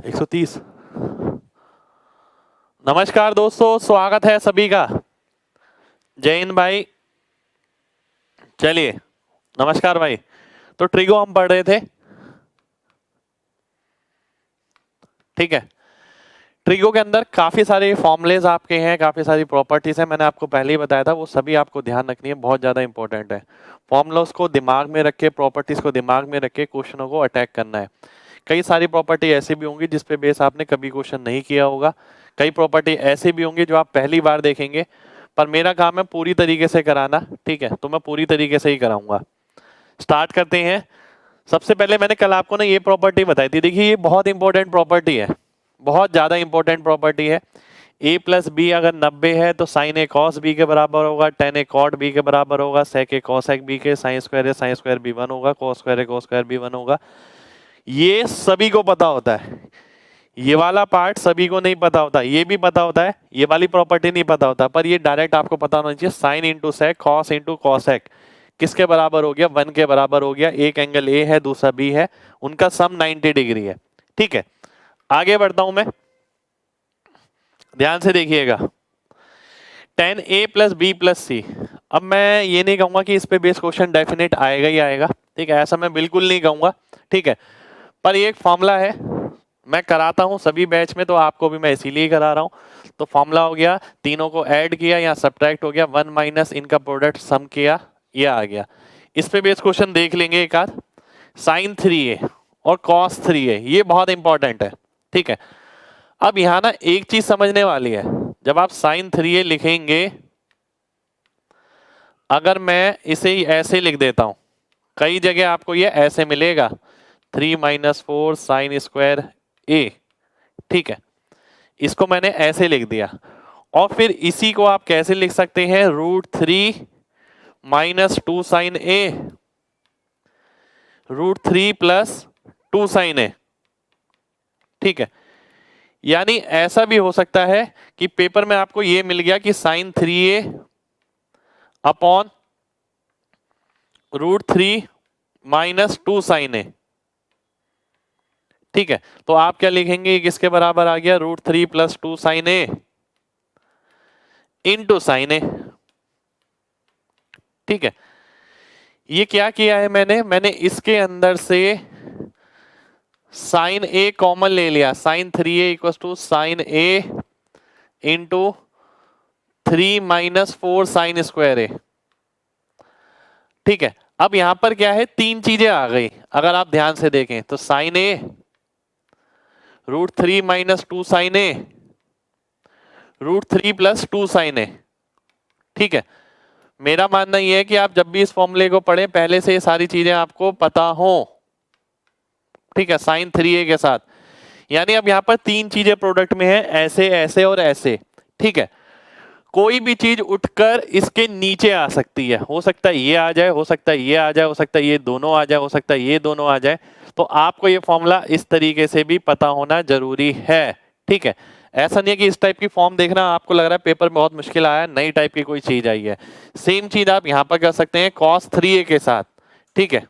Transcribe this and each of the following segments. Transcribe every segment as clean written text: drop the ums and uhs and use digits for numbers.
130। नमस्कार दोस्तों, स्वागत है सभी का। जय हिंद भाई। चलिए, नमस्कार भाई। तो ट्रिगो हम पढ़ रहे थे, ठीक है। ट्रिगो के अंदर काफी सारे फॉर्मुलेज आपके हैं, काफी सारी प्रॉपर्टीज हैं। मैंने आपको पहले ही बताया था, वो सभी आपको ध्यान रखनी है, बहुत ज्यादा इंपॉर्टेंट है। फॉर्मुलास को दिमाग में रख के, प्रॉपर्टीज को दिमाग में रख के क्वेश्चनों को अटैक करना है। कई सारी प्रॉपर्टी ऐसी भी होंगी जिसपे बेस आपने कभी क्वेश्चन नहीं किया होगा। कई प्रॉपर्टी ऐसी भी होंगी जो आप पहली बार देखेंगे, पर मेरा काम है पूरी तरीके से कराना, ठीक है। तो मैं पूरी तरीके से ही कराऊंगा। स्टार्ट करते हैं। सबसे पहले मैंने कल आपको ना ये प्रॉपर्टी बताई थी। देखिए, ये बहुत इंपॉर्टेंट प्रॉपर्टी है, बहुत ज्यादा इंपॉर्टेंट प्रॉपर्टी है। a प्लस बी अगर 90 है तो साइन ए कॉस बी के बराबर होगा, टेन ए कॉट बी के बराबर होगा, सेक ए कॉसेक बी के, साइन स्क्वायर ए साइन स्क्वायर बी 1 होगा, कॉस स्क्वायर ए कॉस स्क्वायर बी 1 होगा। ये सभी को पता होता है। ये वाला पार्ट सभी को नहीं पता होता, ये भी पता होता है, ये वाली प्रॉपर्टी नहीं पता होता, पर ये डायरेक्ट आपको पता होना चाहिए। Sine into sec, cos into cosec किसके बराबर हो गया? 1 के बराबर हो गया। एक एंगल ए है, दूसरा बी है, उनका सम 90 डिग्री है, ठीक है। आगे बढ़ता हूं मैं, ध्यान से देखिएगा। Ten A plus B plus सी। अब मैं ये नहीं कहूंगा कि इस पे बेस क्वेश्चन डेफिनेट आएगा ही आएगा, ठीक है, ऐसा मैं बिल्कुल नहीं कहूंगा, ठीक है। पर ये एक फॉर्मूला है, मैं कराता हूं सभी बैच में, तो आपको भी मैं इसीलिए करा रहा हूं। तो फॉर्मूला हो गया, तीनों को ऐड किया या सब्ट्रैक्ट हो गया, 1 माइनस इनका प्रोडक्ट सम किया, ये आ गया। इस पे बेस क्वेश्चन देख लेंगे एक आध। साइन 3a और कॉस 3a, ये बहुत इंपॉर्टेंट है, ठीक है। अब यहां ना एक चीज समझने वाली है, जब आप साइन 3a लिखेंगे, अगर मैं इसे ऐसे लिख देता हूं, कई जगह आपको ये ऐसे मिलेगा, 3 माइनस 4 साइन स्क्वायर ए, ठीक है। इसको मैंने ऐसे लिख दिया, और फिर इसी को आप कैसे लिख सकते हैं? √3 minus 2 sine A, √3 plus 2 sine A, ठीक है। यानी ऐसा भी हो सकता है कि पेपर में आपको ये मिल गया कि sine 3a upon √3 minus 2 sine A, ठीक है। तो आप क्या लिखेंगे? किसके बराबर आ गया? √3 plus 2 sine A into sine A, ठीक है। ये क्या किया है मैंने इसके अंदर से साइन ए कॉमन ले लिया। Sine 3a equal to sine A into 3 minus 4 sine square A, ठीक है। अब यहां पर क्या है, तीन चीजें आ गई अगर आप ध्यान से देखें तो। Sign A, √3 minus 2 sine A, √3 plus 2 sine A, ठीक है। मेरा मानना यह है कि आप जब भी इस फॉर्मूले को पढ़ें, पहले से ये सारी चीजें आपको पता हो, ठीक है, साइन 3a के साथ। यानी अब यहां पर तीन चीजें प्रोडक्ट में है, ऐसे ऐसे और ऐसे, ठीक है। कोई भी चीज उठकर इसके नीचे आ सकती है, हो सकता है ये आ जाए, हो सकता है ये आ जाए, हो सकता है ये दोनों आ जाए, हो सकता है ये दोनों आ जाए। तो आपको ये फॉर्मूला इस तरीके से भी पता होना जरूरी है, ठीक है। ऐसा नहीं है कि इस टाइप की फॉर्म देखना आपको लग रहा है पेपर में बहुत मुश्किल आया, नई टाइप की कोई चीज आई है। सेम चीज आप यहां पर कर सकते हैं cos 3a के साथ, ठीक है।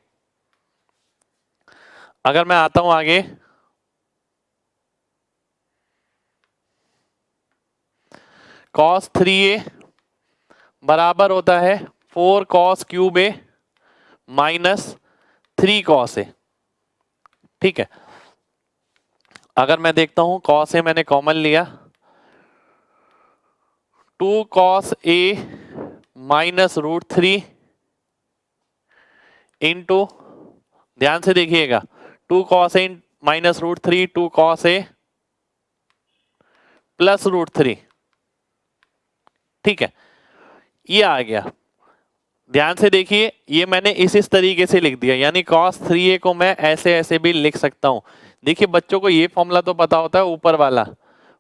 अगर मैं आता हूं आगे, cos 3a बराबर होता है 4 cos क्यूब ए माइनस 3 cos ए, ठीक है। अगर मैं देखता हूं cos ए मैंने कॉमन लिया, 2 cos ए माइनस √3 इंटू, ध्यान से देखिएगा, 2 cos ए माइनस √3, 2 cos ए प्लस √3, ठीक है। ये आ गया। ध्यान से देखिए, ये मैंने इस तरीके से लिख दिया, यानी cos 3a को मैं ऐसे ऐसे भी लिख सकता हूं। देखिए, बच्चों को ये फॉर्मूला तो पता होता है ऊपर वाला,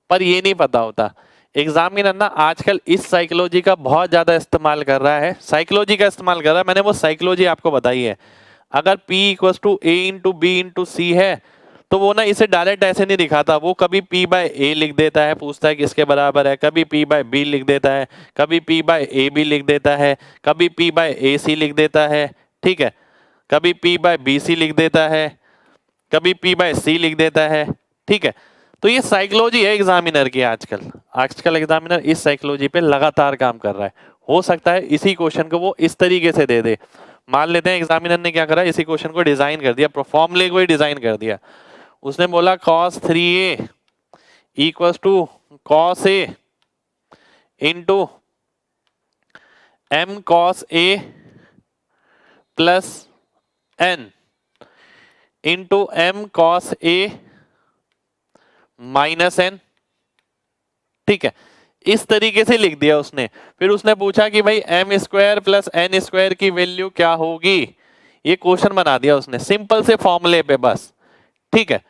पर ये नहीं पता होता। एग्जामिनर ना आजकल इस साइकोलॉजी का बहुत ज्यादा इस्तेमाल कर रहा है, साइकोलॉजी का इस्तेमाल कर रहा है। मैंने वो साइकोलॉजी आपको बताई है। अगर P equal to A into B into C है, तो वो ना इसे डायरेक्ट ऐसे नहीं दिखाता, वो कभी P बाय ए लिख देता है, पूछता है किसके बराबर है, कभी P बाय बी लिख देता है, कभी P बाय ए बी लिख देता है, कभी P बाय ए सी लिख देता है, ठीक है, कभी P बाय बी सी लिख देता है, कभी P बाय सी लिख देता है, ठीक है, तो ये साइकोलॉजी है एग्जामिनर की। आजकल आजकल एग्जामिनर इस साइकोलॉजी पे लगातार काम कर रहा है। हो सकता है इसी क्वेश्चन को वो इस तरीके से दे दे। मान लेते हैं एग्जामिनर ने क्या करा, इसी क्वेश्चन को डिजाइन कर दिया, फॉर्मूले को ही डिजाइन कर दिया। उसने बोला cos 3a equals to cos a into m cos a plus n into m cos a minus n। ठीक है, इस तरीके से लिख दिया उसने। फिर उसने पूछा कि भाई M square plus N square की वैल्यू क्या होगी। ये क्वेश्चन बना दिया उसने सिंपल से फॉर्मूले पे बस। ठीक है,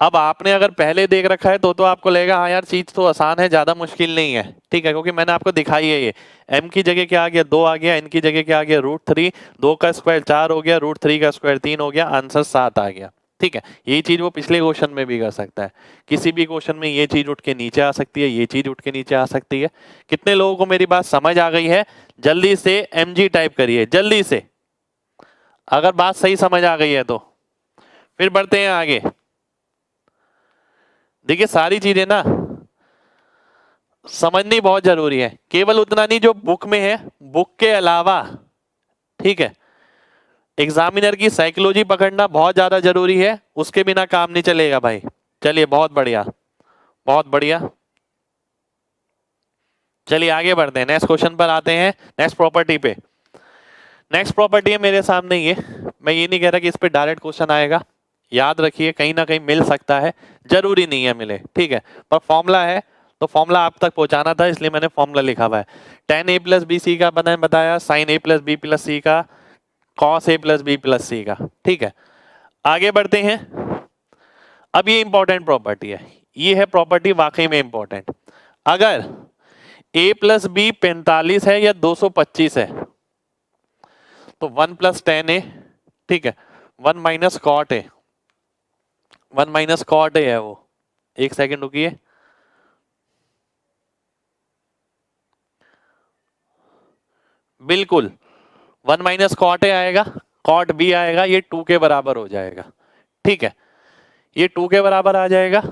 अब आपने अगर पहले देख रखा है तो आपको लगेगा हाँ यार चीज तो आसान है, ज्यादा मुश्किल नहीं है। ठीक है, क्योंकि मैंने आपको दिखाई है ये m की जगह क्या आ गया 2 आ गया, n की जगह क्या आ गया √3, 2 का स्क्वायर 4 हो गया, √3 का स्क्वायर 3 हो गया, आंसर 7 आ गया। ठीक है, ये चीज वो पिछले क्वेश्चन में भी कर सकता है। किसी भी क्वेश्चन में ये चीज उठ के नीचे आ सकती है, ये चीज उठ के नीचे आ सकती है। कितने लोगों को मेरी बात समझ आ गई है? जल्दी से mg टाइप करिए जल्दी से, अगर बात सही समझ आ गई है तो। फिर बढ़ते हैं आगे। देखिए सारी चीजें ना समझनी बहुत जरूरी है, केवल उतना नहीं जो बुक में है, बुक के अलावा। ठीक है, एग्जामिनर की साइकोलॉजी पकड़ना बहुत ज्यादा जरूरी है, उसके बिना काम नहीं चलेगा भाई। चलिए बहुत बढ़िया, बहुत बढ़िया। चलिए आगे बढ़ते हैं, नेक्स्ट क्वेश्चन पर आते हैं, नेक्स्ट प्रॉपर्टी पे। नेक्स्ट प्रॉपर्टी है मेरे सामने ये। मैं ये नहीं कह रहा कि इस पे डायरेक्ट क्वेश्चन आएगा, याद रखिए कहीं ना कहीं मिल सकता है, जरूरी नहीं है मिले। ठीक है, पर फॉर्मूला है तो फॉर्मूला आप तक पहुंचाना था, इसलिए मैंने फॉर्मूला लिखा हुआ है। tan a plus B C का बताया, sin a plus B plus C का, cos a plus B plus C का। ठीक है, आगे बढ़ते हैं। अब ये इंपॉर्टेंट प्रॉपर्टी है, ये है प्रॉपर्टी वाकई में इंपॉर्टेंट। अगर a प्लस बी 45 है या 225 है तो 1 प्लस टेन ए, ठीक है, 1 minus cot A, 1 minus cot A है वो। एक सेकंड रुकिए, बिल्कुल 1 माइनस कॉट ए आएगा, कॉट बी आएगा, ये 2 के बराबर हो जाएगा। ठीक है, ये 2 के बराबर आ जाएगा।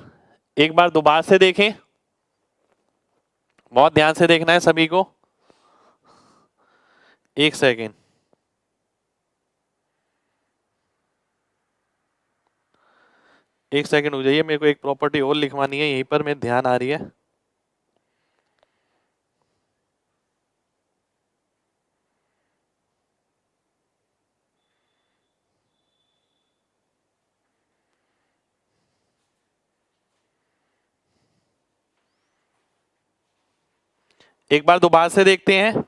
एक बार दोबारा से देखें, बहुत ध्यान से देखना है सभी को। एक सेकेंड, एक सेकेंड हो जाइए, मेरे को एक प्रॉपर्टी और लिखवानी है, यहीं पर मेरे ध्यान आ रही है। एक बार दोबारा से देखते हैं।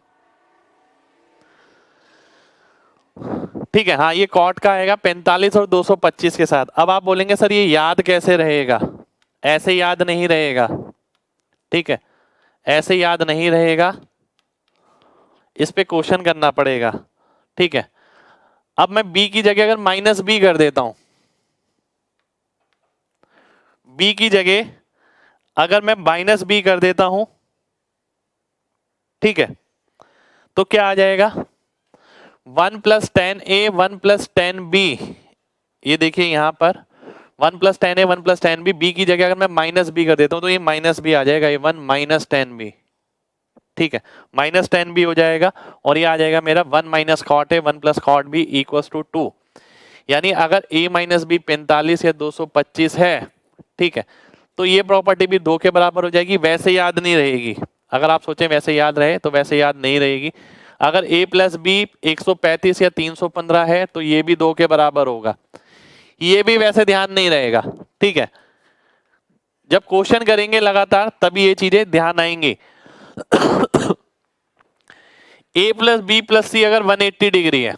ठीक है, हाँ ये कॉट का आएगा 45 और 225 के साथ। अब आप बोलेंगे सर ये याद कैसे रहेगा? ऐसे याद नहीं रहेगा। ठीक है, ऐसे याद नहीं रहेगा, इस पे क्वेश्चन करना पड़ेगा। ठीक है, अब मैं b की जगह अगर माइनस बी कर देता हूं, b की जगह अगर मैं माइनस बी कर देता हूं, ठीक है, तो क्या आ जाएगा? 1 प्लस टेन ए 1 प्लस टेन बी, ये देखिए यहां पर 1 प्लस टेन ए 1 प्लस टेन बी, बी की जगह अगर मैं माइनस बी कर देता हूं तो ये माइनस बी आ जाएगा, ये 1 माइनस टेन बी। ठीक है, माइनस टेन बी हो जाएगा, और ये आ जाएगा मेरा 1 minus cot A 1 plus cot B equal to 2। यानी अगर a माइनस बी 45 या 225 है, ठीक है, तो ये प्रॉपर्टी भी 2 के बराबर हो जाएगी। वैसे याद नहीं रहेगी, अगर आप सोचें वैसे याद रहे तो वैसे याद नहीं रहेगी। अगर a प्लस बी 135 या 315 है तो ये भी 2 के बराबर होगा, ये भी वैसे ध्यान नहीं रहेगा। ठीक है, जब क्वेश्चन करेंगे लगातार तभी ये चीजें ध्यान आएंगी। a plus B plus C अगर 180 डिग्री है,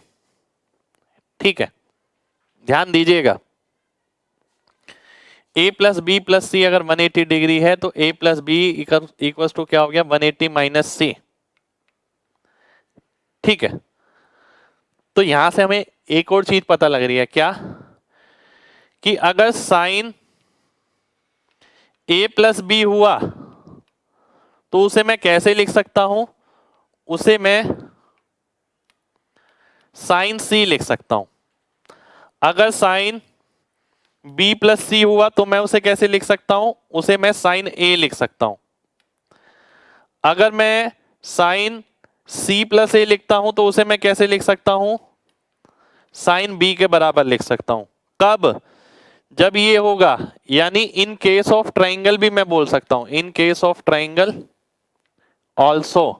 ठीक है, ध्यान दीजिएगा, a plus B plus C अगर 180 डिग्री है तो a plus B equal to क्या हो गया? 180 माइनस सी। ठीक है, तो यहां से हमें एक और चीज पता लग रही है, क्या? कि अगर साइन a प्लस बी हुआ तो उसे मैं कैसे लिख सकता हूं? उसे मैं साइन सी लिख सकता हूं। अगर साइन बी प्लस सी हुआ तो मैं उसे कैसे लिख सकता हूं, उसे मैं साइन ए लिख सकता हूं। अगर मैं साइन सी प्लस ए लिखता हूं तो उसे मैं कैसे लिख सकता हूं, साइन बी के बराबर लिख सकता हूं। कब, जब ये होगा, यानी इन केस ऑफ ट्राइंगल भी मैं बोल सकता हूं, in case of triangle also,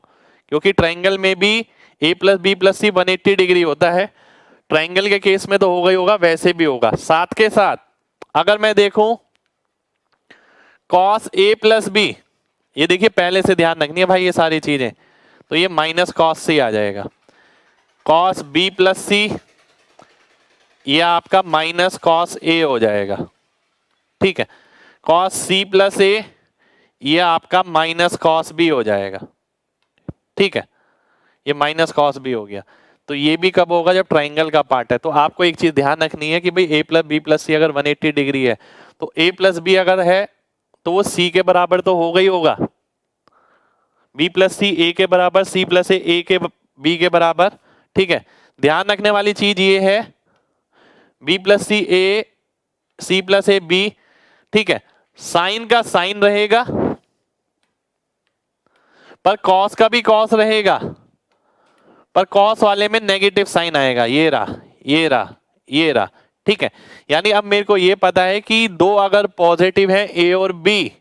क्योंकि ट्राइंगल में भी ए प्लस बी प्लस सी 180 डिग्री होता है। ट्राइंगल के केस में तो होगा ही होगा, वैसे भी होगा। साथ के साथ अगर मैं देखूं कॉस ए प्लस बी, ये देखिए पहले से ध्यान रखनी है भाई ये सारी चीजें, तो ये माइनस कॉस सी आ जाएगा। कॉस बी प्लस सी ये आपका माइनस कॉस ए हो जाएगा, ठीक है। कॉस सी प्लस ए ये आपका माइनस कॉस बी हो जाएगा, ठीक है। ये माइनस कॉस बी हो गया। तो ये भी कब होगा, जब ट्राइंगल का पार्ट है। तो आपको एक चीज ध्यान रखनी है कि भाई ए प्लस बी प्लस सी अगर 180 डिग्री है तो ए प्लस बी अगर है तो वो सी के बराबर तो होगा ही होगा। बी प्लस सी ए के बराबर, सी प्लस ए के बी के बराबर, ठीक है। ध्यान रखने वाली चीज ये है B plus C A, C plus A B, ठीक है। साइन का साइन रहेगा पर कॉस का भी कॉस रहेगा, पर कॉस वाले में नेगेटिव साइन आएगा। ये रहा, ये रहा, ये रहा, ठीक है। यानी अब मेरे को ये पता है कि दो अगर पॉजिटिव है ए और बी,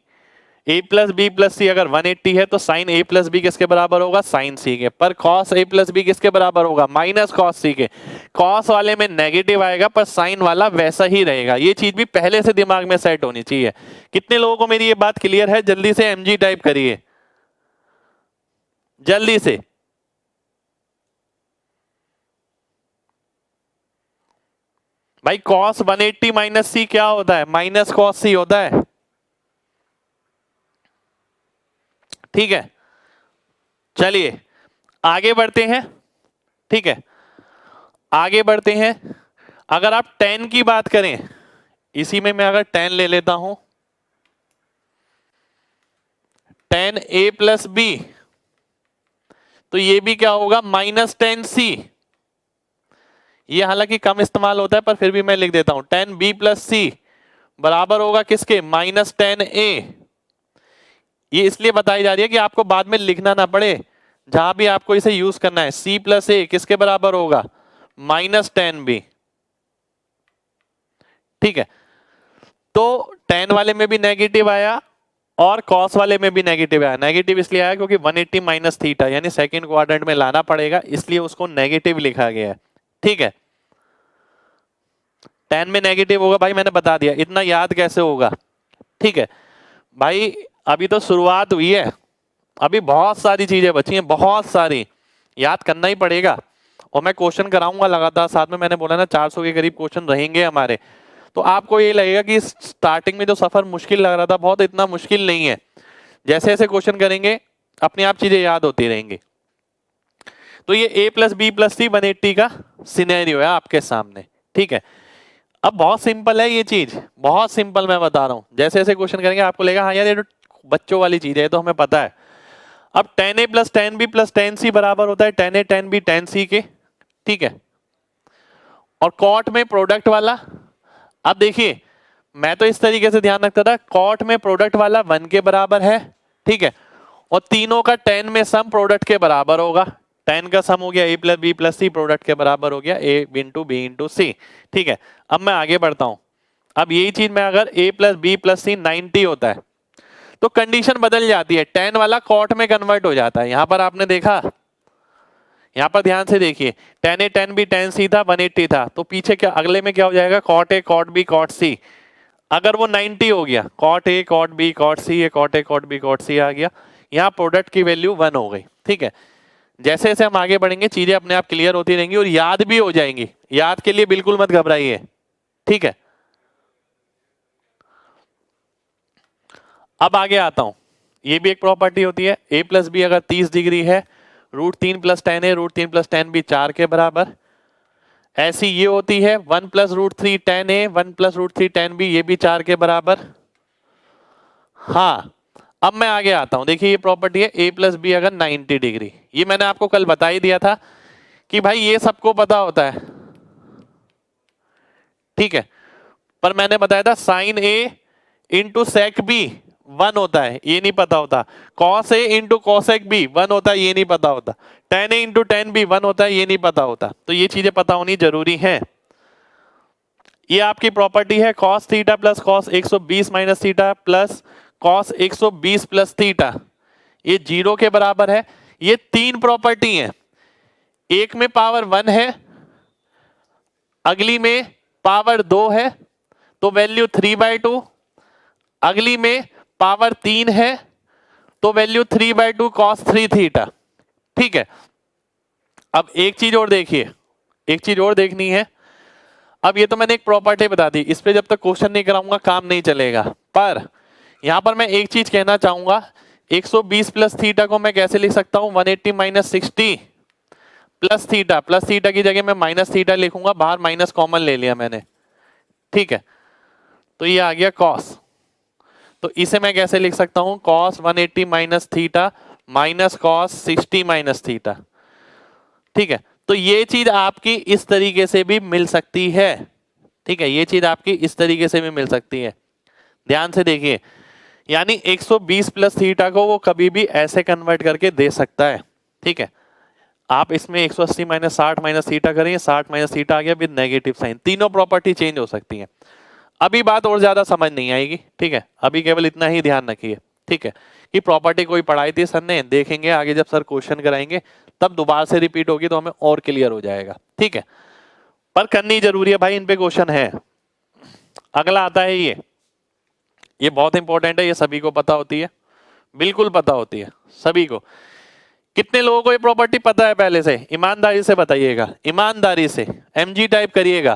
ए प्लस बी प्लस सी अगर 180 है तो साइन ए प्लस बी किसके बराबर होगा, साइन सी के। पर कॉस ए प्लस बी किसके बराबर होगा, माइनस कॉस सी के। कॉस वाले में नेगेटिव आएगा पर साइन वाला वैसा ही रहेगा। ये चीज भी पहले से दिमाग में सेट होनी चाहिए। कितने लोगों को मेरी ये बात क्लियर है? जल्दी से एमजी टाइप करिए, जल्दी से। भाई कॉस 180 माइनस सी क्या होता है, माइनस कॉस सी होता है, ठीक है। चलिए आगे बढ़ते हैं, ठीक है। आगे बढ़ते हैं। अगर आप tan की बात करें, इसी में मैं अगर tan ले लेता हूं, tan a प्लस बी, तो ये भी क्या होगा, माइनस tan c। ये हालांकि कम इस्तेमाल होता है पर फिर भी मैं लिख देता हूं, tan b प्लस सी बराबर होगा किसके, माइनस tan a। ये इसलिए बताई जा रही है कि आपको बाद में लिखना ना पड़े, जहां भी आपको इसे यूज करना है। c प्लस ए किसके बराबर होगा, माइनस tan b, ठीक है। तो tan वाले में भी नेगेटिव आया और cos वाले में भी नेगेटिव आया। नेगेटिव इसलिए आया क्योंकि 180 माइनस थीटा यानी सेकंड क्वाड्रेंट में लाना पड़ेगा, इसलिए उसको नेगेटिव लिखा गया है, ठीक है। tan में नेगेटिव होगा भाई, मैंने बता दिया, इतना याद कैसे होगा, ठीक है भाई। अभी तो शुरुआत हुई है, अभी बहुत सारी चीजें बची हैं, बहुत सारी याद करना ही पड़ेगा। और मैं क्वेश्चन कराऊंगा लगातार, साथ में मैंने बोला ना 400 के करीब क्वेश्चन रहेंगे हमारे। तो आपको ये लगेगा कि स्टार्टिंग में जो सफर मुश्किल लग रहा था, बहुत इतना मुश्किल नहीं है। जैसे जैसे क्वेश्चन करेंगे अपने आप चीजें याद होती रहेंगी। तो ये a प्लस बी प्लस सी 180 का सिनेरियो है आपके सामने, ठीक है। अब बहुत सिंपल है ये चीज, बहुत सिंपल मैं बता रहा हूं। जैसे जैसे क्वेश्चन करेंगे आपको लगेगा हाँ यार ये तो बच्चों वाली चीज है, तो हमें पता है। अब tan a plus tan b plus tan c बराबर होता है tan a tan b tan c के, ठीक है। और कॉट में प्रोडक्ट वाला, अब देखिए मैं तो इस तरीके से ध्यान रखता था, कॉट में प्रोडक्ट वाला 1 के बराबर है, ठीक है। और तीनों का tan में सम प्रोडक्ट के बराबर होगा। tan का सम हो गया a plus B plus C, product के बराबर हो गया a into B into C, ठीक है। अब मैं आगे बढ़ता हूं। अब यही चीज में अगर a प्लस बी प्लस सी 90 होता है तो कंडीशन बदल जाती है, tan वाला कॉट में कन्वर्ट हो जाता है। यहां पर आपने देखा, यहां पर ध्यान से देखिए, tan a tan b tan c था 180 था, तो पीछे क्या अगले में क्या हो जाएगा, cot a cot b cot c। अगर वो 90 हो गया, cot a cot b cot c, ये cot a cot b cot c आ गया, यहाँ प्रोडक्ट की वैल्यू 1 हो गई, ठीक है। जैसे जैसे हम आगे बढ़ेंगे चीजें अपने आप क्लियर होती रहेंगी और याद भी हो जाएंगी। याद के लिए बिल्कुल मत घबराइए, ठीक है। अब आगे आता हूं, ये भी एक प्रॉपर्टी होती है, a प्लस बी अगर 30 डिग्री है, √3 plus tan a √3 plus tan b 4 के बराबर। ऐसी ये होती है 1 plus √3 tan a 1 plus √3 tan b, ये भी 4 के बराबर। हाँ अब मैं आगे आता हूं, देखिए ये प्रॉपर्टी है a प्लस बी अगर 90 डिग्री, ये मैंने आपको कल बता ही दिया था कि भाई ये सबको पता होता है, ठीक है। पर मैंने बताया था sign A into sec B 1 होता है, ये नहीं पता होता। Cos A into cosec B 1 होता है, ये नहीं पता होता। टेन ए इंटू टेन बी 1 होता है, ये नहीं पता होता। तो ये चीजें पता होनी जरूरी है। ये आपकी प्रॉपर्टी है cos theta plus cos 120 minus theta plus cos 120 plus theta, ये 0 के बराबर है। ये तीन प्रॉपर्टी है, एक में पावर 1 है, अगली में पावर 2 है तो वैल्यू 3/2, अगली में पावर 3 है तो वैल्यू 3/2 कॉस 3 थीटा। ठीक है, अब एक चीज और देखिए, एक चीज और देखनी है। अब ये तो मैंने एक प्रॉपर्टी बता दी, इस पे जब तक क्वेश्चन नहीं कराऊंगा काम नहीं चलेगा। पर यहां पर मैं एक चीज कहना चाहूंगा, 120 प्लस थीटा को मैं कैसे लिख सकता हूं, 180 minus 60 plus theta. Plus theta की जगह मैं माइनस थीटा लिखूंगा, बाहर माइनस कॉमन ले लिया मैंने। ठीक है, तो ये आ गया कॉस। तो इसे मैं कैसे लिख सकता हूं, cos 180 minus theta minus cos 60 minus theta. ठीक है, तो ये चीज आपकी इस तरीके से भी मिल सकती है। ठीक है, ये चीज आपकी इस तरीके से भी मिल सकती है, ध्यान से देखिए। यानी 120 प्लस थीटा को वो कभी भी ऐसे कन्वर्ट करके दे सकता है। ठीक है, आप इसमें 180 माइनस 60 माइनस थीटा करेंगे, 60 माइनस थीटा आ गया विद नेगेटिव साइन, तीनों प्रॉपर्टी चेंज हो सकती है। अभी बात और ज्यादा समझ नहीं आएगी। ठीक है, अभी केवल इतना ही ध्यान रखिए। ठीक है, कि प्रॉपर्टी कोई पढ़ाई थी सर ने, देखेंगे आगे जब सर क्वेश्चन कराएंगे तब दोबारा से रिपीट होगी तो हमें और क्लियर हो जाएगा। ठीक है, पर करनी जरूरी है भाई, इन पे क्वेश्चन है। अगला आता है ये बहुत इंपॉर्टेंट है, ये सभी को पता होती है, बिल्कुल पता होती है सभी को। कितने लोगों को ये प्रॉपर्टी पता है पहले से, ईमानदारी से बताइएगा, ईमानदारी से एमजी टाइप करिएगा।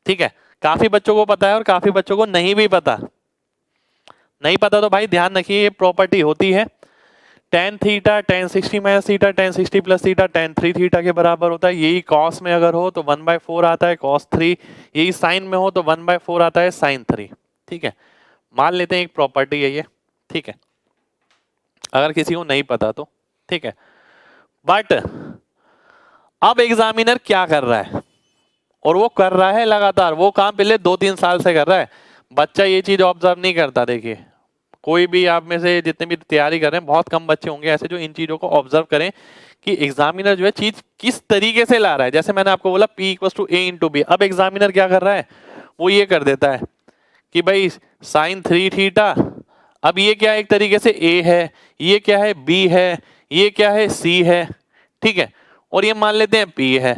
ठीक है, काफी बच्चों को पता है और काफी बच्चों को नहीं भी पता। नहीं पता तो भाई ध्यान रखिए, ये प्रॉपर्टी होती है tan theta tan 60 minus theta tan 60 plus theta tan 3 theta के बराबर होता है। यही cos में अगर हो तो 1/4 आता है cos 3, यही sin में हो तो 1/4 आता है sin 3। ठीक है, मान लेते हैं एक प्रॉपर्टी है ये। ठीक है, अगर किसी को नहीं पता तो ठीक है। बट अब एग्जामिनर क्या कर रहा है, और वो कर रहा है लगातार, वो काम पिछले 2-3 साल से कर रहा है। बच्चा ये चीज ऑब्जर्व नहीं करता। देखिए, कोई भी आप में से जितने भी तैयारी कर रहे हैं, बहुत कम बच्चे होंगे ऐसे जो इन चीजों को ऑब्जर्व करें कि एग्जामिनर जो है चीज किस तरीके से ला रहा है। जैसे मैंने आपको बोला P = A × B, अब एग्जामिनर क्या कर रहा है, वो ये कर देता है कि भाई sin 3 थीटा, अब ये क्या है, एक तरीके से A है, ये क्या है B है, ये क्या है C है। ठीक है, और ये मान लेते हैं P है।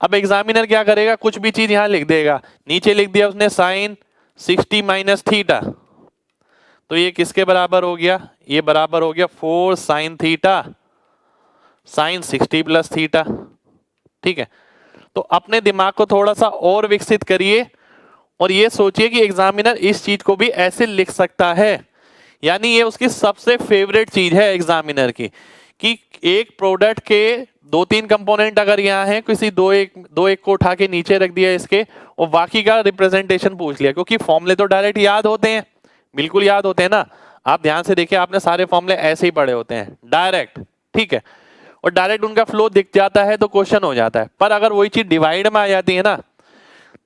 अब एग्जामिनर क्या करेगा, कुछ भी चीज यहां लिख देगा, नीचे लिख दिया उसने sin 60 माइनस थीटा, तो ये किसके बराबर हो गया, ये बराबर हो गया 4 sin theta sin 60 plus theta. ठीक है, तो अपने दिमाग को थोड़ा सा और विकसित करिए और ये सोचिए कि एग्जामिनर इस चीज को भी ऐसे लिख सकता है। यानी ये उसकी सबसे फेवरेट चीज है एग्जामिनर की, कि एक प्रोडक्ट के 2-3 कंपोनेंट अगर यहाँ है, किसी दो एक को उठा के नीचे रख दिया इसके, और बाकी का रिप्रेजेंटेशन पूछ लिया। क्योंकि फॉर्मूले तो डायरेक्ट याद होते हैं, बिल्कुल याद होते हैं ना। आप ध्यान से देखिए, आपने सारे फॉर्मूले ऐसे ही पढ़े होते हैं डायरेक्ट। ठीक है, और डायरेक्ट उनका फ्लो दिख जाता है तो क्वेश्चन हो जाता है। पर अगर वही चीज डिवाइड में आ जाती है ना,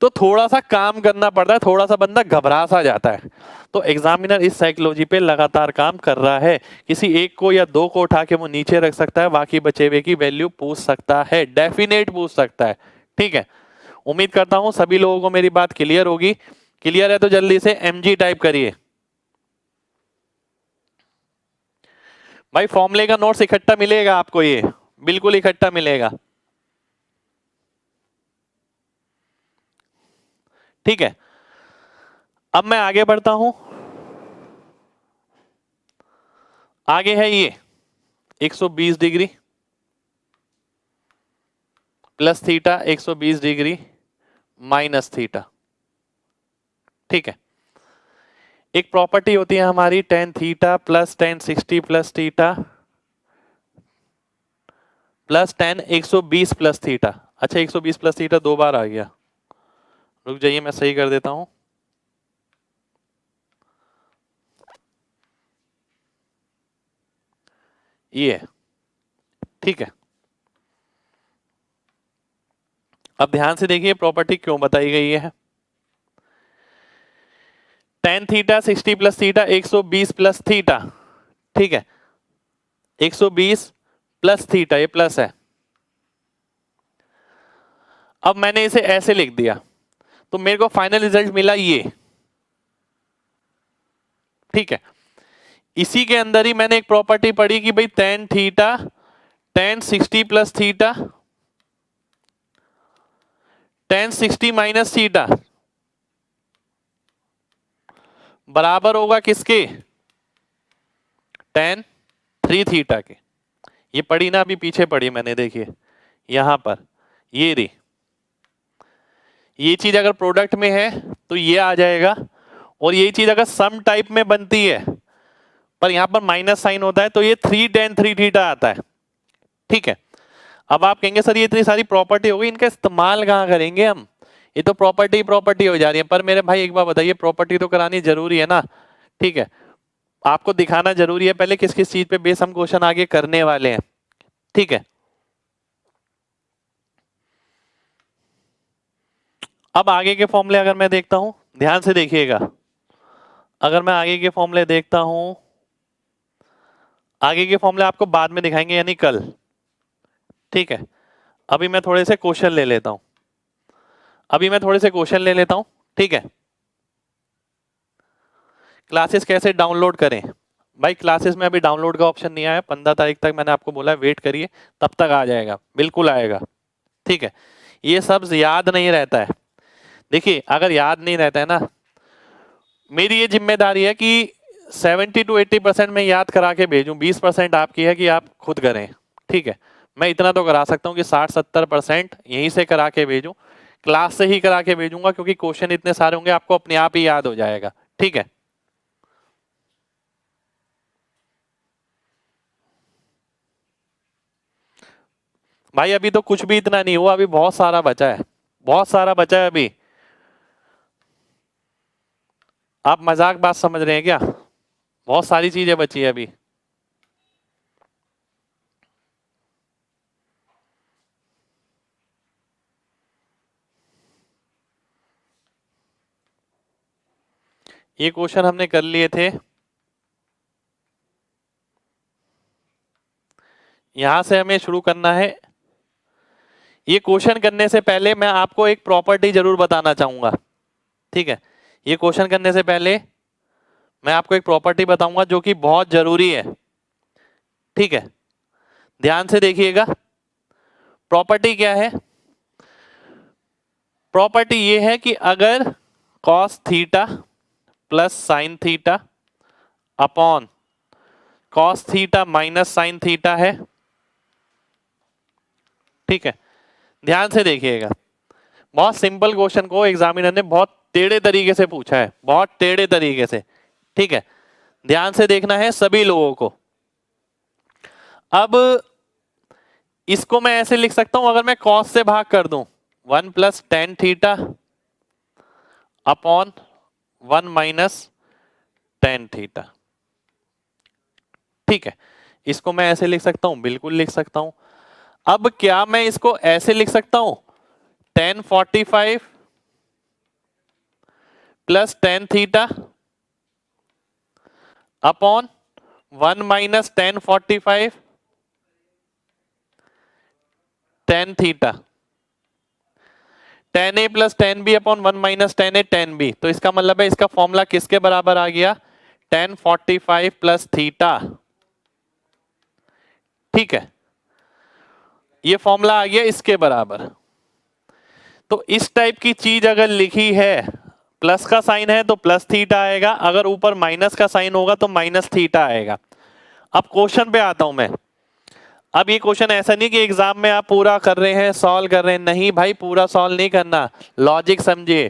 तो थोड़ा सा काम करना पड़ता है, थोड़ा सा बंदा घबरा सा जाता है। तो एग्जामिनर इस साइकोलॉजी पे लगातार काम कर रहा है। किसी एक को या दो को उठा के वो नीचे रख सकता है, बाकी बचे हुए की वैल्यू पूछ सकता है, डेफिनेट पूछ सकता है। ठीक है, उम्मीद करता हूं सभी लोगों को मेरी बात क्लियर होगी। क्लियर है तो जल्दी से एमजी टाइप करिए। भाई फॉर्मूले का नोट्स इकट्ठा मिलेगा आपको, ये बिल्कुल इकट्ठा मिलेगा। ठीक है, अब मैं आगे बढ़ता हूं। आगे है ये 120 degree plus theta 120 degree minus theta. ठीक है, एक प्रॉपर्टी होती है हमारी tan theta plus tan 60 plus theta plus tan 120 plus theta. अच्छा, 120 प्लस थीटा 2 बार आ गया, रुक जाइए मैं सही कर देता हूं। ये, ठीक है। अब ध्यान से देखिए प्रॉपर्टी क्यों बताई गई है। Tan theta 60 plus theta 120 plus theta, ठीक है। 120 प्लस थीटा, ये प्लस है। अब मैंने इसे ऐसे लिख दिया तो मेरे को फाइनल रिजल्ट मिला ये, ठीक है। इसी के अंदर ही मैंने एक प्रॉपर्टी पढ़ी कि भाई tan theta ten 60 plus theta tan 60 minus theta बराबर होगा किसके, टेन 3 थीटा के। ये पढ़ी ना, अभी पीछे पढ़ी मैंने, देखिए यहां पर ये रही। ये चीज अगर प्रोडक्ट में है तो ये आ जाएगा, और ये चीज अगर सम टाइप में बनती है पर यहां पर माइनस साइन होता है तो ये 3 tan 3 थीटा आता है, ठीक है। अब आप कहेंगे सर ये इतनी सारी प्रॉपर्टी हो गई, इनका इस्तेमाल कहां करेंगे हम, ये तो प्रॉपर्टी प्रॉपर्टी हो जा रही है। पर मेरे भाई एक बार बताइए, प्रॉपर्टी तो करानी जरूरी है ना, ठीक है। आपको दिखाना जरूरी है पहले किस किस चीज पे बेस हम क्वेश्चन आगे करने वाले हैं, ठीक है। अब आगे के फॉर्मूले अगर मैं देखता हूं, ध्यान से देखिएगा, अगर मैं आगे के फॉर्मूले देखता हूं, आगे के फॉर्मूले आपको बाद में दिखाएंगे यानी कल, ठीक है। अभी मैं थोड़े से क्वेश्चन ले लेता हूं, ठीक है। क्लासेस कैसे डाउनलोड करें, भाई क्लासेस में अभी डाउनलोड का ऑप्शन नहीं आया, 15 तारीख तक मैंने आपको बोला है वेट करिए, तब तक आ जाएगा, बिल्कुल आएगा, ठीक है। ये सब याद नहीं रहता है, देखिए अगर याद नहीं रहता है ना, मेरी ये जिम्मेदारी है कि 70 to 80% मैं याद करा के भेजूं, 20% आपकी है कि आप खुद करें, ठीक है। मैं इतना तो करा सकता हूं कि 60-70% यहीं से करा के भेजूं, क्लास से ही करा के भेजूंगा, क्योंकि क्वेश्चन इतने सारे होंगे आपको अपने आप ही याद हो जाएगा, ठीक है। भाई अभी तो कुछ भी इतना नहीं हुआ, अभी बहुत सारा बचा है, बहुत सारा बचा है अभी। आप मजाक बात समझ रहे हैं क्या, बहुत सारी चीजें बची है अभी। ये क्वेश्चन हमने कर लिए थे, यहां से हमें शुरू करना है। ये क्वेश्चन करने से पहले मैं आपको एक प्रॉपर्टी जरूर बताना चाहूंगा, ठीक है। ये क्वेश्चन करने से पहले मैं आपको एक प्रॉपर्टी बताऊंगा जो कि बहुत जरूरी है, ठीक है। ध्यान से देखिएगा, प्रॉपर्टी क्या है। प्रॉपर्टी ये है कि अगर cos theta plus sine theta upon cos theta minus sine theta है, ठीक है। ध्यान से देखिएगा, बहुत सिंपल क्वेश्चन को एग्जामिनर ने बहुत टेढ़े तरीके से पूछा है, बहुत टेढ़े तरीके से, ठीक है। ध्यान से देखना है सभी लोगों को। अब इसको मैं ऐसे लिख सकता हूं, अगर मैं कॉस से भाग कर दूं 1 plus tan theta upon 1 minus tan theta, ठीक है। इसको मैं ऐसे लिख सकता हूं, बिल्कुल लिख सकता हूं। अब क्या मैं इसको ऐसे लिख सकता हूं, tan 45 plus tan theta upon 1 minus tan 45 tan theta, tan A plus tan B upon 1 minus tan A tan B. तो इसका मतलब है इसका फॉर्मूला किसके बराबर आ गया, टेन 45 प्लस थीटा, ठीक है। ये फॉर्मूला आ गया इसके बराबर। तो इस टाइप की चीज अगर लिखी है, प्लस का साइन है तो प्लस थीटा आएगा, अगर ऊपर माइनस का साइन होगा तो माइनस थीटा आएगा। अब क्वेश्चन पे आता हूं मैं। अब ये क्वेश्चन ऐसा नहीं कि एग्जाम में आप पूरा कर रहे हैं, सॉल्व कर रहे हैं, नहीं भाई पूरा सॉल्व नहीं करना, लॉजिक समझिए।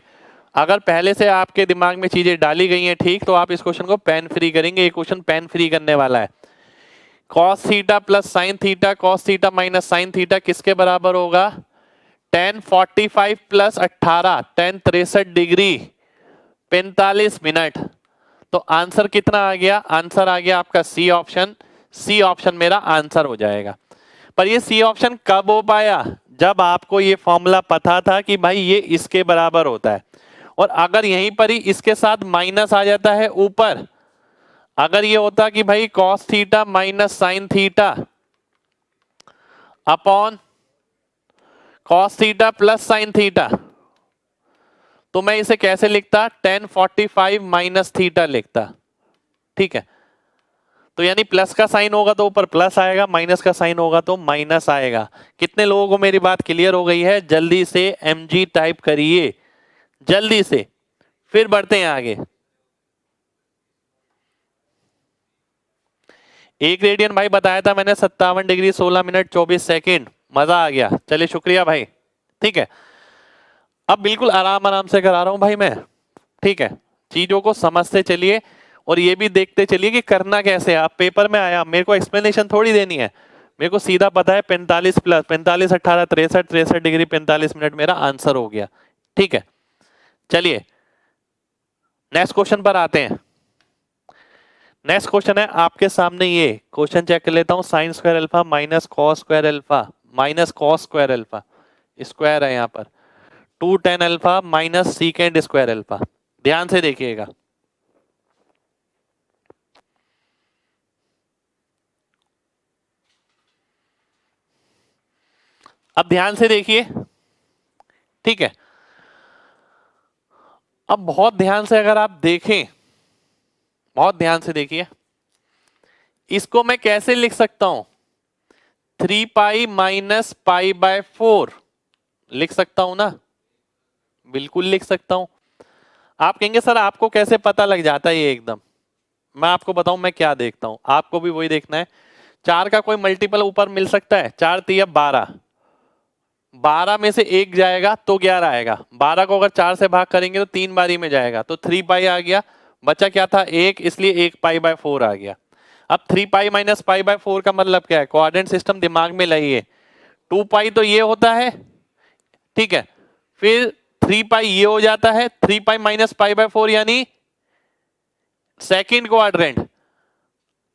अगर पहले से आपके दिमाग में चीजें डाली गई हैं ठीक, तो आप इस क्वेश्चन को पेन फ्री करेंगे। ये क्वेश्चन पेन फ्री करने वाला है। Cos theta plus sign theta cos theta minus sine theta किसके बराबर होगा, ten 45 plus 18 ten 63 degree 45 minute. तो आंसर कितना आ गया, आंसर आ गया आपका सी ऑप्शन सी ऑप्शन मेरा आंसर हो जाएगा। पर ये सी ऑप्शन कब हो पाया? जब आपको ये फॉर्मूला पता था कि भाई ये इसके बराबर होता है, और अगर यहीं पर ही इसके साथ माइनस आ जाता है ऊपर, अगर ये होता कि भाई cos theta minus sine theta upon cos theta plus sine theta, तो मैं इसे कैसे लिखता? tan 45 माइनस थीटा लिखता। ठीक है, तो यानी प्लस का साइन होगा तो ऊपर प्लस आएगा, माइनस का साइन होगा तो माइनस आएगा। कितने लोगों को मेरी बात क्लियर हो गई है? जल्दी से mg टाइप करिए, जल्दी से, फिर बढ़ते हैं आगे। एक रेडियन भाई बताया था मैंने 57 डिग्री 16 मिनट 24 सेकेंड, मजा आ गया, चलिए शुक्रिया भाई। ठीक है, अब बिल्कुल आराम आराम से करा रहा हूं भाई मैं। ठीक है, चीजों को समझते चलिए और ये भी देखते चलिए कि करना कैसे है। आप पेपर में आया, मेरे को एक्सप्लेनेशन थोड़ी देनी है, मेरे को सीधा पता है 45 प्लस 45 18 63 63 डिग्री 45 मिनट मेरा आंसर हो गया। ठीक है, चलिए नेक्स्ट क्वेश्चन पर आते हैं। नेक्स्ट क्वेश्चन है आपके सामने, ये क्वेश्चन चेक कर लेता हूं। Sine square alpha minus cos square alpha minus cos square alpha, square है यहाँ पर, 2 tan alpha minus secant square alpha. ध्यान से देखिएगा, अब ध्यान से देखिए। ठीक है, अब बहुत ध्यान से अगर आप देखें, बहुत ध्यान से देखिए, इसको मैं कैसे लिख सकता हूं? 3 पाई माइनस पाई बाय 4 लिख सकता हूं ना? बिल्कुल लिख सकता हूं। आप कहेंगे सर आपको कैसे पता लग जाता है ये एकदम? मैं आपको बताऊं मैं क्या देखता हूं, आपको भी वही देखना है। 4 का कोई मल्टीपल ऊपर मिल सकता है? 4 3 12, 12 में से एक जाएगा तो 11 आएगा। 12 को अगर 4 से भाग करेंगे तो 3 बारी में जाएगा, तो 3 पाई आ गया। बचा क्या था? 1, इसलिए 1 पाई बाय 4 आ गया। अब 3 पाई माइनस पाई बाय 4 का मतलब क्या है? कोऑर्डिनेट सिस्टम दिमाग में लाइए। 2 पाई तो ये होता है, ठीक है, फिर 3 पाई ये हो जाता है, 3 पाई माइनस पाई बाय 4 यानी सेकेंड क्वाड्रेंट।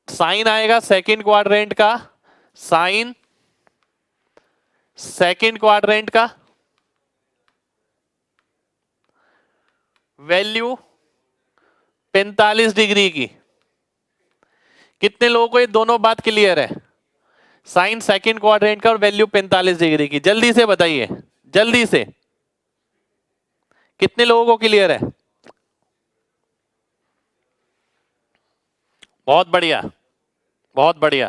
साइन आएगा सेकेंड क्वाड्रेंट का, साइन सेकेंड क्वाड्रेंट का वैल्यू 45 डिग्री की। कितने लोगों को ये दोनों बात क्लियर है? साइन सेकेंड क्वाड्रेंट का और वैल्यू 45 डिग्री की, जल्दी से बताइए, जल्दी से, कितने लोगों को क्लियर है? बहुत बढ़िया, बहुत बढ़िया,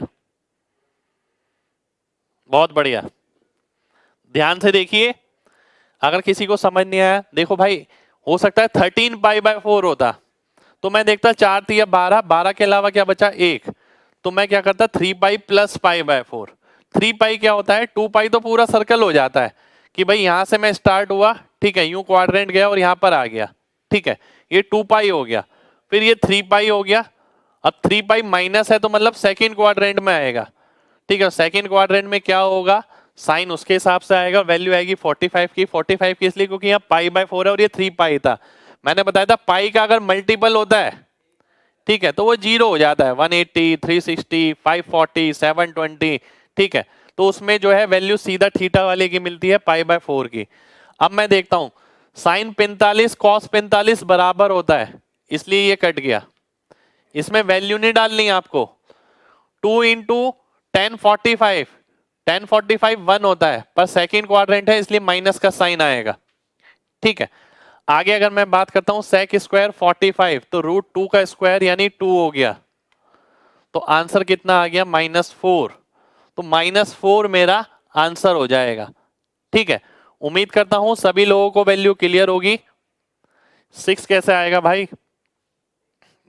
बहुत बढ़िया। ध्यान से देखिए, अगर किसी को समझ नहीं आया, देखो भाई, हो सकता है 13 पाई बाय 4 होता, तो मैं देखता 4 3 12, 12 के अलावा क्या बचा? 1, तो मैं क्या करता? 3 पाई प्लस पाई बाय 4। 3 पाई क्या होता है? 2 पाई तो पूरा सर्कल हो जाता है कि भाई यहां से मैं स्टार्ट हुआ, ठीक है, यूं क्वाड्रेंट गया और यहां पर आ गया, ठीक है, ये 2 पाई हो गया, फिर ये 3 पाई हो गया। अब 3 पाई माइनस है तो मतलब सेकेंड क्वाड्रेंट में आएगा, ठीक है, सेकेंड क्वाड्रेंट में क्या होगा? साइन उसके हिसाब से आएगा, वैल्यू आएगी 45 की। 45 की इसलिए क्योंकि यहाँ पाई बाय 4 है और ये 3 पाई था। मैंने बताया था पाई का अगर मल्टीपल होता है, ठीक है, तो वो जीरो हो जाता है। 180 360 540 720, ठीक है, तो उसमें जो है वैल्यू सीधा थीटा वाले की मिलती है, पाई बाय 4 की। अब मैं देखता हूं, साइन 45 कॉस 45 बराबर होता है, इसलिए ये कट गया, इसमें वैल्यू नहीं डालनी आपको। 2 इंटू 1045, 1045 1 होता है, पर सेकेंड क्वाड्रेंट है इसलिए माइनस का साइन आएगा, ठीक है। आगे अगर मैं बात करता हूं सेक स्क्वायर 45, तो रूट 2 का स्क्वायर यानी 2 हो गया, तो आंसर कितना आ गया? -4। तो -4 मेरा आंसर हो जाएगा, ठीक है। उम्मीद करता हूं सभी लोगों को वैल्यू क्लियर होगी। 6 कैसे आएगा भाई?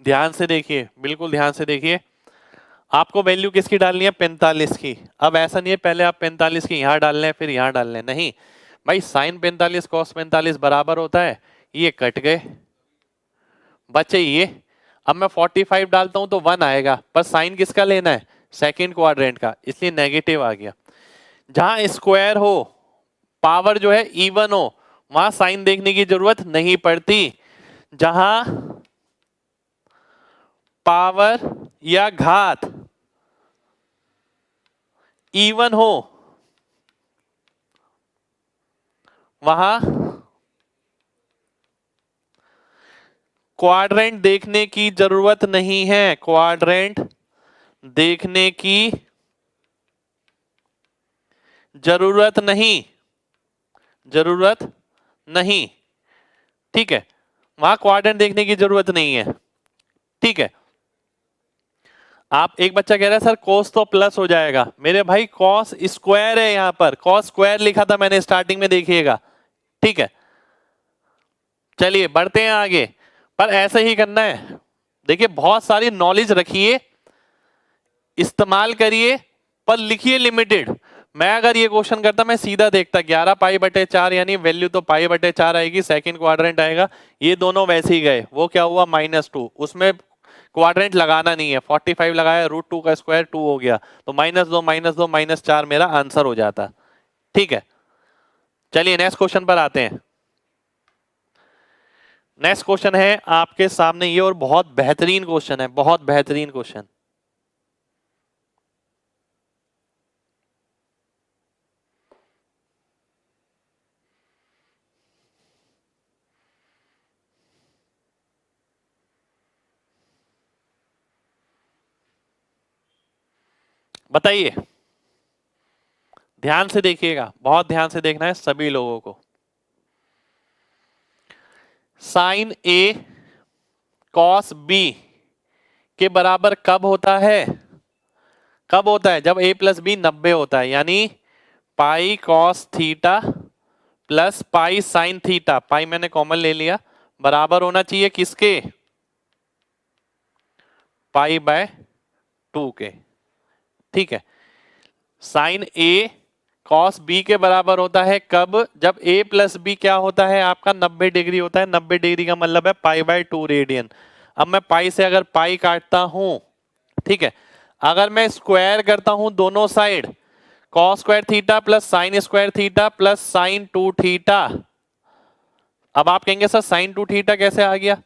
ध्यान से देखिए, बिल्कुल ध्यान से देखिए, आपको वैल्यू किसकी डालनी है? 45 की। अब ऐसा नहीं है पहले आप 45 की यहां डाल लें फिर यहां डाल लें, नहीं भाई, साइन 45 कॉस 45 बराबर होता है, ये कट गए, बचे ये। अब मैं 45 डालता हूं तो 1 आएगा, पर साइन किसका लेना है? सेकेंड क्वाड्रेंट का, इसलिए नेगेटिव आ गया। जहां स्क्वायर हो, पावर जो है इवन हो, वहां साइन देखने की जरूरत नहीं पड़ती। जहां पावर या घात इवन हो वहां क्वाड्रेंट देखने की जरूरत नहीं है, क्वाड्रेंट देखने की जरूरत नहीं, जरूरत नहीं, ठीक है, वहां क्वाड्रेंट देखने की जरूरत नहीं है, ठीक है। आप एक बच्चा कह रहा है सर कॉस तो प्लस हो जाएगा, मेरे भाई कॉस स्क्वायर है, यहां पर कॉस स्क्वायर लिखा था मैंने स्टार्टिंग में, देखिएगा, ठीक है। चलिए बढ़ते हैं आगे, पर ऐसे ही करना है। देखिए बहुत सारी नॉलेज रखिए, इस्तेमाल करिए, पर लिखिए लिमिटेड। मैं अगर ये क्वेश्चन करता मैं सीधा देखता 11 पाई बटे 4, यानी वैल्यू तो पाई बटे 4 आएगी, सेकंड क्वाड्रेंट आएगा, ये दोनों वैसे ही गए, वो क्या हुआ -2, उसमें क्वाड्रेंट लगाना नहीं है, 45 लगाया, √2 का स्क्वायर 2 हो गया, तो -2 -2 -4 मेरा आंसर हो जाता, ठीक है। चलिए नेक्स्ट क्वेश्चन पर आते हैं। नेक्स्ट क्वेश्चन है आपके सामने ये, और बहुत बेहतरीन क्वेश्चन है, बहुत बेहतरीन क्वेश्चन। बताइए, ध्यान से देखिएगा, बहुत ध्यान से देखना है सभी लोगों को। साइन ए कॉस बी के बराबर कब होता है? कब होता है? जब a प्लस बी 90 होता है, यानी pi cos theta plus pi sine theta, pi मैंने कॉमन ले लिया, बराबर होना चाहिए किसके? पाई बाय 2 के, ठीक है। साइन ए कॉस बी के बराबर होता है कब? जब a प्लस बी क्या होता है आपका 90 डिग्री होता है, 90 डिग्री का मतलब है पाई बाय 2 रेडियन। अब मैं पाई से अगर पाई काटता हूं, ठीक है, अगर मैं स्क्वायर करता हूं दोनों side, cos square theta plus sine square theta plus sign 2 theta. अब आप कहेंगे सर साइन 2 थीटा कैसे आ गया?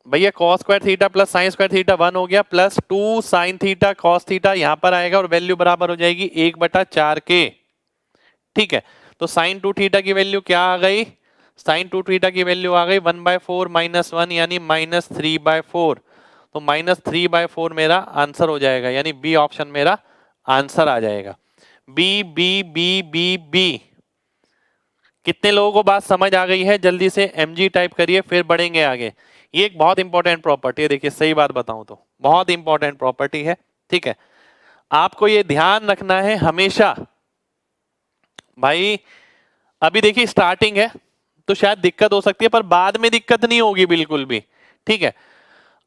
भैया cos square theta plus sine square theta 1 हो गया, plus 2 sine theta cos theta यहां पर आएगा, और वैल्यू बराबर हो जाएगी 1/4 के, ठीक है। तो साइन 2 थीटा की वैल्यू क्या आ गई? साइन 2 थीटा की वैल्यू आ गई 1/4 -1, यानी -3/4। तो -3/4 मेरा आंसर हो जाएगा, यानी बी ऑप्शन मेरा आंसर आ जाएगा। B B B B B. कितने लोगों को बात समझ आ गई है? जल्दी से mg टाइप करिए, फिर बढ़ेंगे आगे। ये एक बहुत इंपॉर्टेंट प्रॉपर्टी है, देखिए सही बात बताऊं तो बहुत इंपॉर्टेंट प्रॉपर्टी है, ठीक है। आपको ये ध्यान रखना है हमेशा भाई। अभी देखिए स्टार्टिंग है तो शायद दिक्कत हो सकती है, पर बाद में दिक्कत नहीं होगी बिल्कुल भी, ठीक है।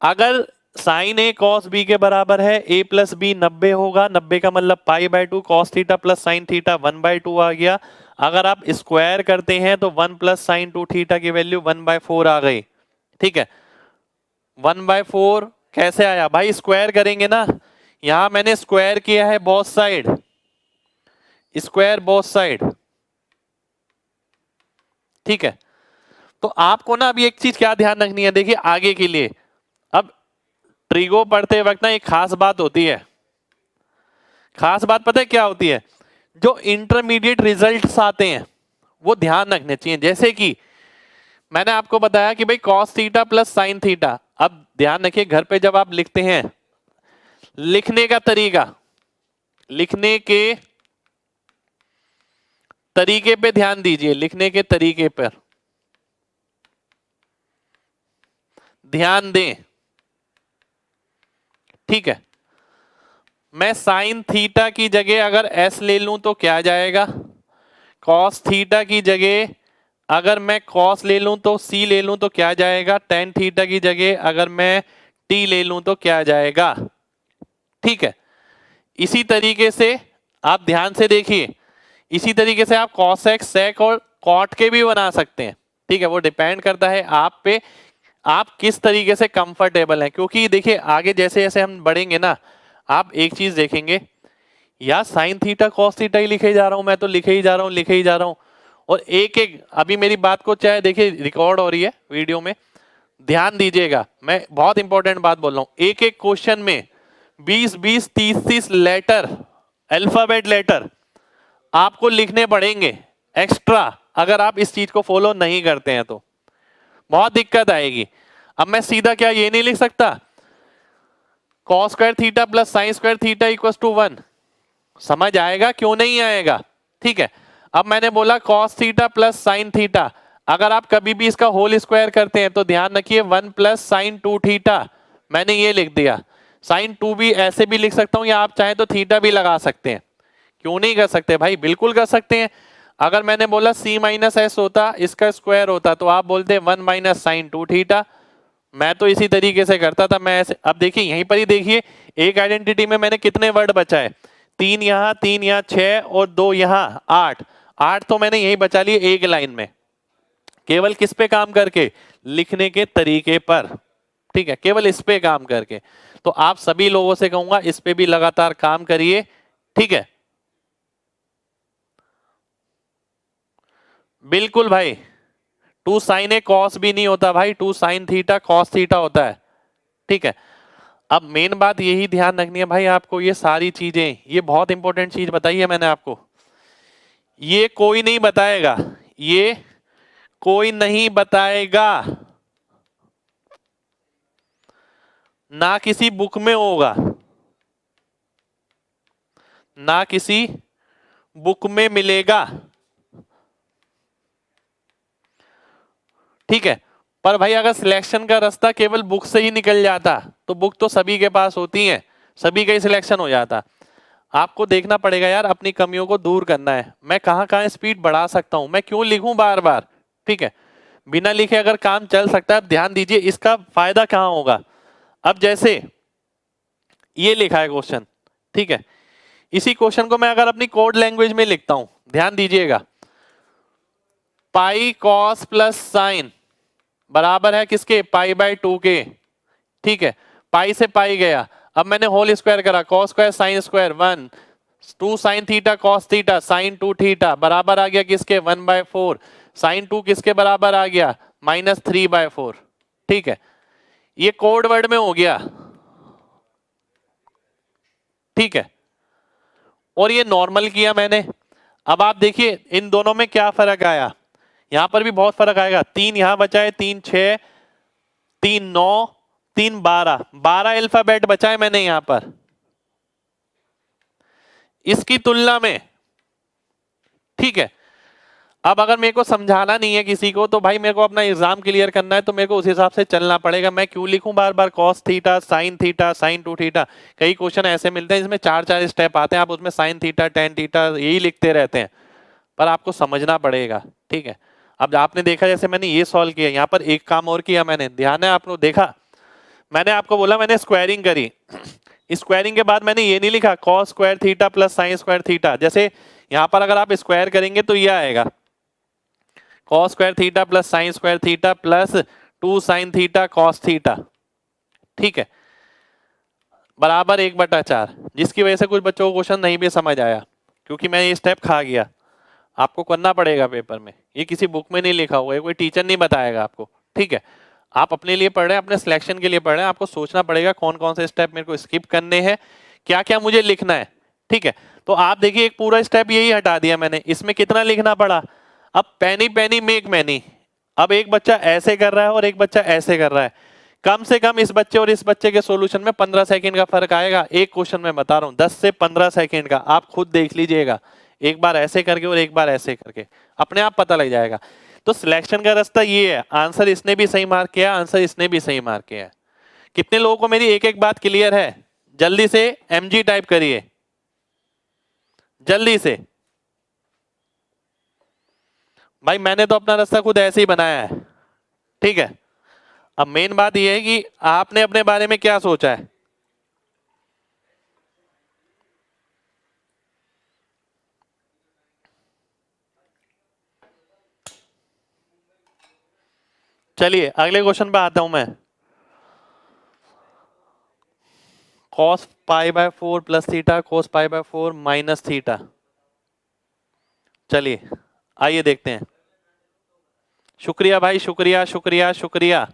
अगर साइन ए कॉस बी के बराबर है, a प्लस बी 90 होगा, 90 का मतलब pi by 2 cos theta plus sine theta 1/2 आ गया। अगर आप स्क्वायर करते हैं तो 1 प्लस साइन 2 थीटा की वैल्यू 1/4 आ गई, ठीक है। 1/4 कैसे आया भाई? स्क्वायर करेंगे ना, यहां मैंने स्क्वायर किया है both side, square both side, ठीक है। तो आपको ना अभी एक चीज क्या ध्यान रखनी है, देखिए आगे के लिए। अब ट्रिगो पढ़ते वक्त ना एक खास बात होती है, खास बात पता है क्या होती है? जो इंटरमीडिएट रिजल्ट्स आते हैं वो ध्यान रखने चाहिए। जैसे कि मैंने आपको बताया कि भाई cos theta plus sine theta. अब ध्यान रखिए घर पे जब आप लिखते हैं, लिखने का तरीका, लिखने के तरीके पे ध्यान दीजिए, लिखने के तरीके पर ध्यान दें, ठीक है। मैं साइन थीटा की जगह अगर एस ले लूं तो क्या जाएगा? कॉस थीटा की जगह अगर मैं कॉस ले लूं तो सी ले लूं तो क्या जाएगा? टेन थीटा की जगह अगर मैं टी ले लूं तो क्या जाएगा? ठीक है। इसी तरीके से आप ध्यान से देखिए, इसी तरीके से आप कॉस एक्स सेक और कॉट के भी बना सकते हैं, ठीक है। वो डिपेंड करता है आप पे, आप किस तरीके से कंफर्टेबल हैं। क्योंकि देखिए आगे जैसे जैसे हम बढ़ेंगे ना, आप एक चीज देखेंगे, या साइन थीटा कॉस थीटा ही लिखे जा रहा हूं मैं, तो लिखे ही जा रहा हूं, लिखे ही जा रहा हूं। और एक एक अभी मेरी बात को चाहे देखिए रिकॉर्ड हो रही है वीडियो में, ध्यान दीजिएगा, मैं बहुत इंपॉर्टेंट बात बोल रहा हूं। एक एक क्वेश्चन में 20 20 30 30 लेटर अल्फाबेट लेटर आपको लिखने पड़ेंगे एक्स्ट्रा, अगर आप इस चीज को फॉलो नहीं करते हैं तो बहुत दिक्कत आएगी। अब मैं सीधा क्या ये नहीं लिख सकता cos square theta plus sine square theta equal to 1? समझ आएगा? क्यों नहीं आएगा? ठीक है, अब मैंने बोला cos theta plus sine theta, अगर आप कभी भी इसका होल स्क्वायर करते हैं तो ध्यान रखिए 1 प्लस साइन 2 थीटा, मैंने ये लिख दिया। साइन 2 भी ऐसे भी लिख सकता हूं, या आप चाहें तो थीटा भी लगा सकते हैं। क्यों नहीं कर सकते भाई? बिल्कुल कर सकते हैं। अगर मैंने बोला c माइनस एस होता, इसका स्क्वायर होता, तो आप बोलते 1 माइनस साइन 2 थीटा। मैं तो इसी तरीके से करता था। मैं ऐसे, अब देखिए यहीं पर ही देखिए, एक आइडेंटिटी में मैंने कितने वर्ड बचाए, 3 यहाँ 6 और 2 यहाँ 8। 8 तो मैंने यही बचा लिए एक लाइन में, केवल किस पे काम करके? लिखने के तरीके पर। ठीक है, केवल इस पे काम करके। तो आप सभी लोगों से कहूंगा इस पे भी लगातार काम करिए। ठीक है, बिल्कुल भाई। 2 साइन ए कॉस भी नहीं होता भाई, 2 साइन थीटा कॉस थीटा होता है। ठीक है, अब मेन बात यही ध्यान रखनी है भाई आपको, ये सारी चीजें, ये बहुत इंपॉर्टेंट चीज बताई है मैंने आपको, ये कोई नहीं बताएगा, ये कोई नहीं बताएगा, ना किसी बुक में होगा, ना किसी बुक में मिलेगा। ठीक है, पर भाई अगर सिलेक्शन का रास्ता केवल बुक से ही निकल जाता तो बुक तो सभी के पास होती है, सभी का ही सिलेक्शन हो जाता। आपको देखना पड़ेगा यार, अपनी कमियों को दूर करना है। मैं कहां कहां स्पीड बढ़ा सकता हूं, मैं क्यों लिखूं बार बार? ठीक है, बिना लिखे अगर काम चल सकता है। अब ध्यान दीजिए इसका फायदा कहां होगा। अब जैसे ये लिखा है क्वेश्चन, ठीक है, इसी क्वेश्चन को मैं अगर अपनी कोड लैंग्वेज में लिखता हूं, ध्यान दीजिएगा, पाई कॉस प्लस साइन बराबर है किसके? पाई बाय 2 के। ठीक है, पाई से पाई गया, अब मैंने होल स्क्वायर करा, cos square sine square 1, 2 sine theta cos theta sine 2 theta बराबर आ गया किसके? 1/4। साइन 2 किसके बराबर आ गया? -3/4। ठीक है, ये कोड वर्ड में हो गया। ठीक है, और ये नॉर्मल किया मैंने। अब आप देखिए इन दोनों में क्या फर्क आया, यहां पर भी बहुत फर्क आएगा। 3 यहां बचा है, 3 6, 3 9, 3 12, 12 अल्फाबेट बचा है मैंने यहां पर इसकी तुलना में। ठीक है, अब अगर मेरे को समझाना नहीं है किसी को, तो भाई मेरे को अपना एग्जाम क्लियर करना है, तो मेरे को उस हिसाब से चलना पड़ेगा। मैं क्यों लिखूं बार बार कॉस थीटा साइन 2 थीटा? कई क्वेश्चन ऐसे मिलते हैं जिसमें 4 स्टेप आते हैं, आप उसमें साइन थीटा टेन थीटा यही लिखते रहते हैं, पर आपको समझना पड़ेगा। ठीक है, अब आपने देखा जैसे मैंने ये सॉल्व किया, यहाँ पर एक काम और किया मैंने, ध्यान है आपने देखा, मैंने आपको बोला मैंने स्क्वायरिंग करी, स्क्वायरिंग के बाद मैंने ये नहीं लिखा cos square theta plus sine square theta. जैसे यहाँ पर अगर आप स्क्वायर करेंगे तो ये आएगा cos square theta plus sine square theta plus 2 sine theta cos theta. ठीक है, बराबर 1/4, जिसकी वजह से कुछ बच्चों को क्वेश्चन नहीं भी समझ आया, क्योंकि मैं ये स्टेप खा गया। आपको करना पड़ेगा पेपर में, ये किसी बुक में नहीं लिखा हुआ है, कोई टीचर नहीं बताएगा आपको। ठीक है, आप अपने लिए पढ़ रहे हैं, अपने सिलेक्शन के लिए पढ़ रहे हैं, आपको सोचना पड़ेगा कौन कौन से स्टेप मेरे को स्किप करने हैं, क्या क्या मुझे लिखना है। ठीक है, तो आप देखिए एक पूरा स्टेप यही हटा दिया मैंने, इसमें कितना लिखना पड़ा। अब पैनी पैनी मेक मैनी, अब एक बच्चा ऐसे कर रहा है और एक बच्चा ऐसे कर रहा है, कम से कम इस बच्चे और इस बच्चे के सॉल्यूशन में 15 सेकंड का फर्क आएगा। एक क्वेश्चन में बता रहा हूं 10 से 15 सेकंड का, आप खुद देख लीजिएगा, एक बार ऐसे करके और एक बार ऐसे करके, अपने आप पता लग जाएगा। तो सिलेक्शन का रास्ता ये है, आंसर इसने भी सही मार्क किया, आंसर इसने भी सही मार्क किया। कितने लोगों को मेरी एक एक बात क्लियर है? जल्दी से MG टाइप करिए, जल्दी से। भाई मैंने तो अपना रास्ता खुद ऐसे ही बनाया है। ठीक है, अब मेन बात यह है कि आपने अपने बारे में क्या सोचा है। चलिए अगले क्वेश्चन पे आता हूं मैं। cos π/4 plus theta cos π/4 minus theta. चलिए आइए देखते हैं। शुक्रिया भाई, शुक्रिया शुक्रिया शुक्रिया।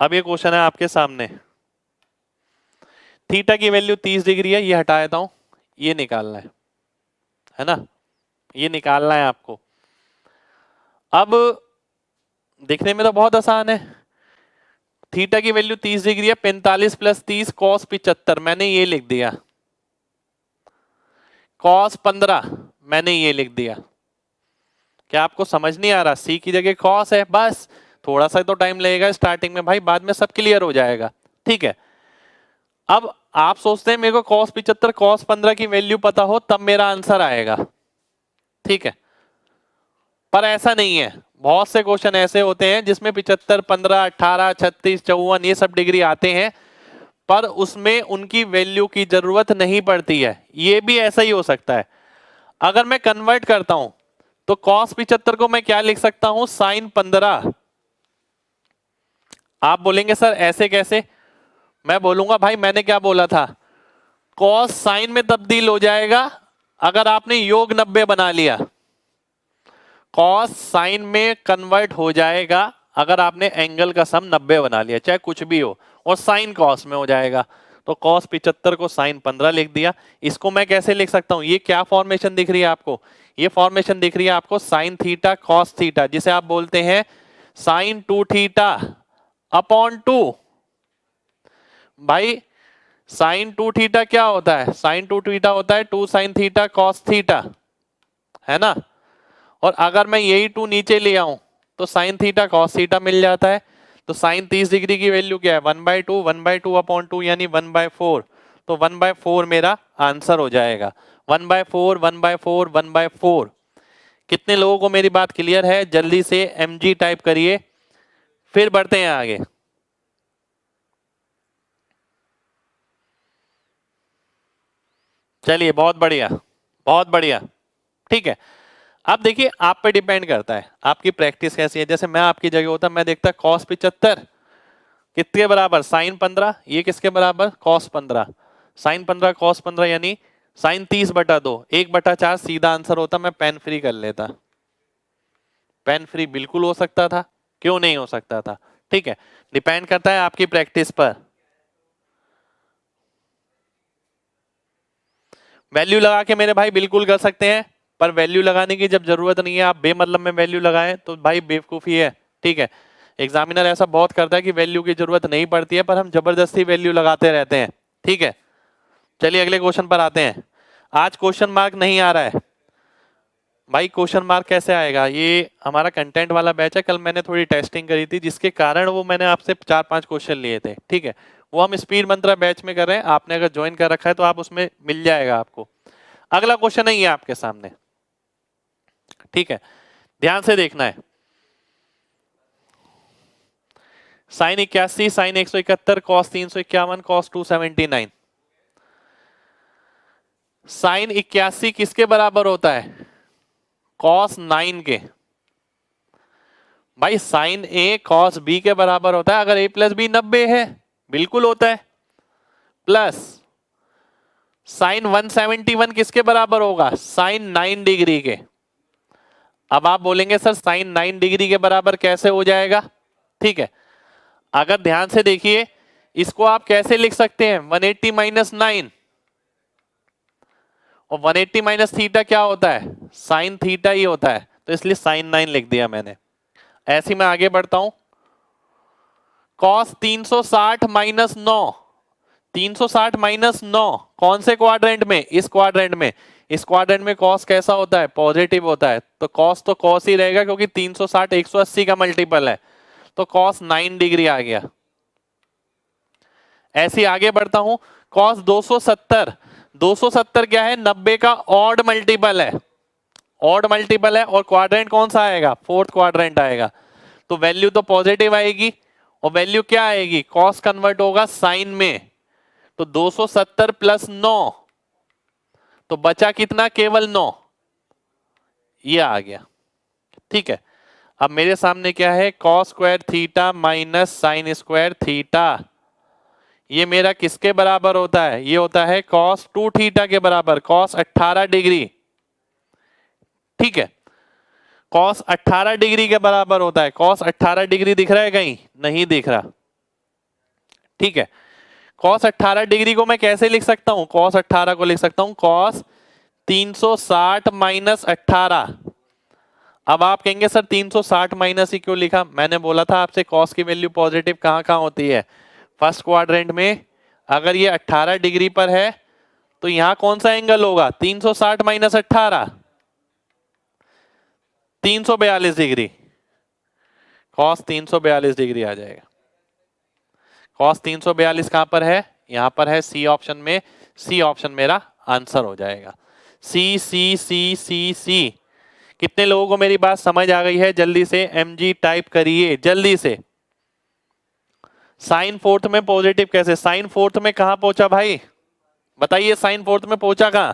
अब ये क्वेश्चन है आपके सामने, थीटा की वैल्यू 30 डिग्री है, ये हटा देता हूं, ये निकालना है ना, ये निकालना है आपको। अब दिखने में तो बहुत आसान है, थीटा की वैल्यू 30 डिग्री है, 45 प्लस 30 कॉस 75, मैंने ये लिख दिया। कॉस 15 मैंने ये लिख दिया। क्या आपको समझ नहीं आ रहा? सी की जगह कॉस है, बस थोड़ा सा तो टाइम लगेगा स्टार्टिंग में भाई, बाद में सब क्लियर हो जाएगा। ठीक है, अब आप सोचते हैं मेरे को कॉस 75 कॉस 15 की वैल्यू पता हो तब मेरा आंसर आएगा। ठीक है, पर ऐसा नहीं है। बहुत से क्वेश्चन ऐसे होते हैं जिसमें 75 15 18 36 54 ये सब डिग्री आते हैं, पर उसमें उनकी वैल्यू की जरूरत नहीं पड़ती है। ये भी ऐसा ही हो सकता है। अगर मैं कन्वर्ट करता हूं तो कॉस 75 को मैं क्या लिख सकता हूं, साइन 15। आप बोलेंगे सर ऐसे कैसे? मैं बोलूंगा भाई मैंने क्या बोला था, कॉस साइन में तब्दील हो जाएगा अगर आपने योग 90 बना लिया। कॉस साइन में कन्वर्ट हो जाएगा अगर आपने एंगल का सम 90 बना लिया, चाहे कुछ भी हो, और साइन कॉस में हो जाएगा। तो कॉस 75 को साइन 15 लिख दिया। इसको मैं कैसे लिख सकता हूं, ये क्या फॉर्मेशन दिख रही है आपको? ये फॉर्मेशन दिख रही है आपको साइन थीटा कॉस थीटा, जिसे आप बोलते हैं साइन 2 थीटा अपॉन 2। भाई साइन 2 थीटा क्या होता है? साइन 2 थीटा होता है 2 साइन थीटा कॉस थीटा, है ना। और अगर मैं यही 2 नीचे ले आऊं तो साइन थीटा कॉस थीटा मिल जाता है। तो साइन 30 डिग्री की वैल्यू क्या है, 1/2 1/2 अपॉन 2 यानी 1/4। तो 1/4 मेरा आंसर हो जाएगा। 1/4 1/4 1/4। कितने लोगों को मेरी बात क्लियर है? जल्दी से mg टाइप करिए, फिर बढ़ते हैं आगे। चलिए बहुत बढ़िया, बहुत बढ़िया। ठीक है, अब देखिए आप पे डिपेंड करता है आपकी प्रैक्टिस कैसी है। जैसे मैं आपकी जगह होता मैं देखता कॉस 75 कितने बराबर, साइन 15। ये किसके बराबर, कॉस 15। साइन 15 कॉस 15 यानी साइन 30/2, 1/4 सीधा आंसर होता। मैं पेन फ्री कर लेता। पेन फ्री बिल्कुल हो सकता था, क्यों नहीं हो सकता था? ठीक है, डिपेंड करता है आपकी प्रैक्टिस पर। वैल्यू लगा के मेरे भाई बिल्कुल कर सकते हैं, पर वैल्यू लगाने की जब जरूरत नहीं है, आप बेमतलब में वैल्यू लगाएं तो भाई बेवकूफी है। ठीक है, एग्जामिनर ऐसा बहुत करता है कि वैल्यू की जरूरत नहीं पड़ती है, पर हम जबरदस्ती वैल्यू लगाते रहते हैं। ठीक है, चलिए अगले क्वेश्चन पर आते हैं। आज क्वेश्चन मार्क नहीं आ रहा है भाई। क्वेश्चन मार्क कैसे आएगा? ये हमारा कंटेंट वाला बैच है, कल मैंने थोड़ी टेस्टिंग करी थी जिसके कारण वो मैंने आपसे 4-5 क्वेश्चन लिए थे। ठीक है, वो हम स्पीड मंत्रा बैच में कर रहे हैं, आपने अगर ज्वाइन कर रखा है तो आप उसमें मिल जाएगा आपको। अगला क्वेश्चन नहीं है आपके सामने, ठीक है, ध्यान से देखना है। Sine 81 sine 171 cos 351 cos 279। Sine 81 किसके बराबर होता है, कॉस 9 के। भाई साइन ए कॉस बी के बराबर होता है अगर a प्लस बी 90 है, बिल्कुल होता है। प्लस साइन 171 किसके बराबर होगा, साइन 9 डिग्री के। अब आप बोलेंगे सर साइन 9 डिग्री के बराबर कैसे हो जाएगा? ठीक है, अगर ध्यान से देखिए इसको आप कैसे लिख सकते हैं, 180 माइनस 9, और 180 माइनस थीटा क्या होता है, साइन थीटा ही होता है, तो इसलिए साइन 9 लिख दिया मैंने। ऐसे ही मैं आगे बढ़ता हूं, कॉस 360 माइनस 9, 360 माइनस 9 कौन से क्वाड्रेंट में, इस क्वाड्रेंट में। इस क्वाड्रेंट में कॉस कैसा होता है, पॉजिटिव होता है, तो कॉस ही रहेगा क्योंकि 360 180 का मल्टीपल है, तो कॉस 9 डिग्री आ गया। ऐसे ही आगे बढ़ता हूं, कॉस 270, 270 क्या है, 90 का ऑड मल्टीपल है, ऑड मल्टीपल है, और क्वाड्रेंट कौन सा आएगा, फोर्थ क्वाड्रेंट आएगा, तो वैल्यू तो पॉजिटिव आएगी। और वैल्यू क्या आएगी, कॉस कन्वर्ट होगा साइन में, तो 270 प्लस 9, तो बचा कितना, केवल 9, ये आ गया। ठीक है, अब मेरे सामने क्या है, cos square theta minus sign square theta, ये मेरा किसके बराबर होता है, ये होता है कॉस 2 थीटा के बराबर, कॉस 18 डिग्री। ठीक है, कॉस 18 डिग्री के बराबर होता है। कॉस 18 डिग्री दिख रहा है कहीं, नहीं दिख रहा। ठीक है, cos 18 डिग्री को मैं कैसे लिख सकता हूं? cos 18 को लिख सकता हूं cos 360 माइनस 18। अब आप कहेंगे सर 360 माइनस ही क्यों लिखा? मैंने बोला था आपसे cos की वैल्यू पॉजिटिव कहां कहां होती है? फर्स्ट क्वाड्रेंट में। अगर ये 18 डिग्री पर है तो यहां कौन सा एंगल होगा? 360 माइनस 18, 342 डिग्री। cos 342 डिग्री आ जाएगा। cos 342 कहां पर है? यहां पर है सी ऑप्शन में। सी ऑप्शन मेरा आंसर हो जाएगा। सी सी सी सी सी। कितने लोगों को मेरी बात समझ आ गई है? जल्दी से mg टाइप करिए जल्दी से। साइन फोर्थ में पॉजिटिव कैसे? साइन फोर्थ में कहां पहुंचा भाई? बताइए, साइन फोर्थ में पहुंचा कहां?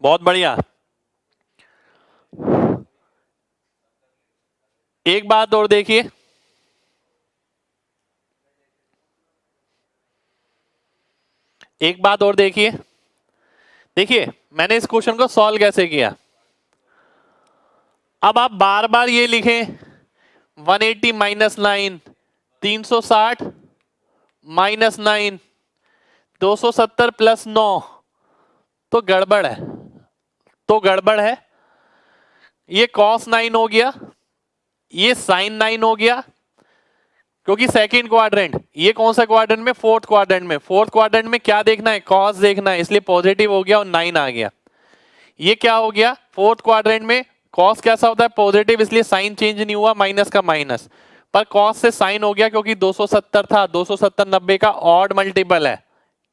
बहुत बढ़िया। एक बात और देखिए, एक बात और देखिए। देखिए मैंने इस क्वेश्चन को सॉल्व कैसे किया। अब आप बार बार ये लिखें 180 माइनस 9, 360 माइनस 9, 270 प्लस 9, तो गड़बड़ है, तो गड़बड़ है। ये cos 9 हो गया, ये sin 9 हो गया, क्योंकि सेकंड क्वाड्रेंट। ये कौन सा क्वाड्रेंट में? फोर्थ क्वाड्रेंट में। फोर्थ क्वाड्रेंट में क्या देखना है? cos देखना है, इसलिए पॉजिटिव हो गया और 9 आ गया। ये क्या हो गया? फोर्थ क्वाड्रेंट में cos कैसा होता है? पॉजिटिव, इसलिए साइन चेंज नहीं हुआ, माइनस का माइनस। पर cos से साइन हो गया क्योंकि 270 था, 270 90 का ऑड मल्टीपल है।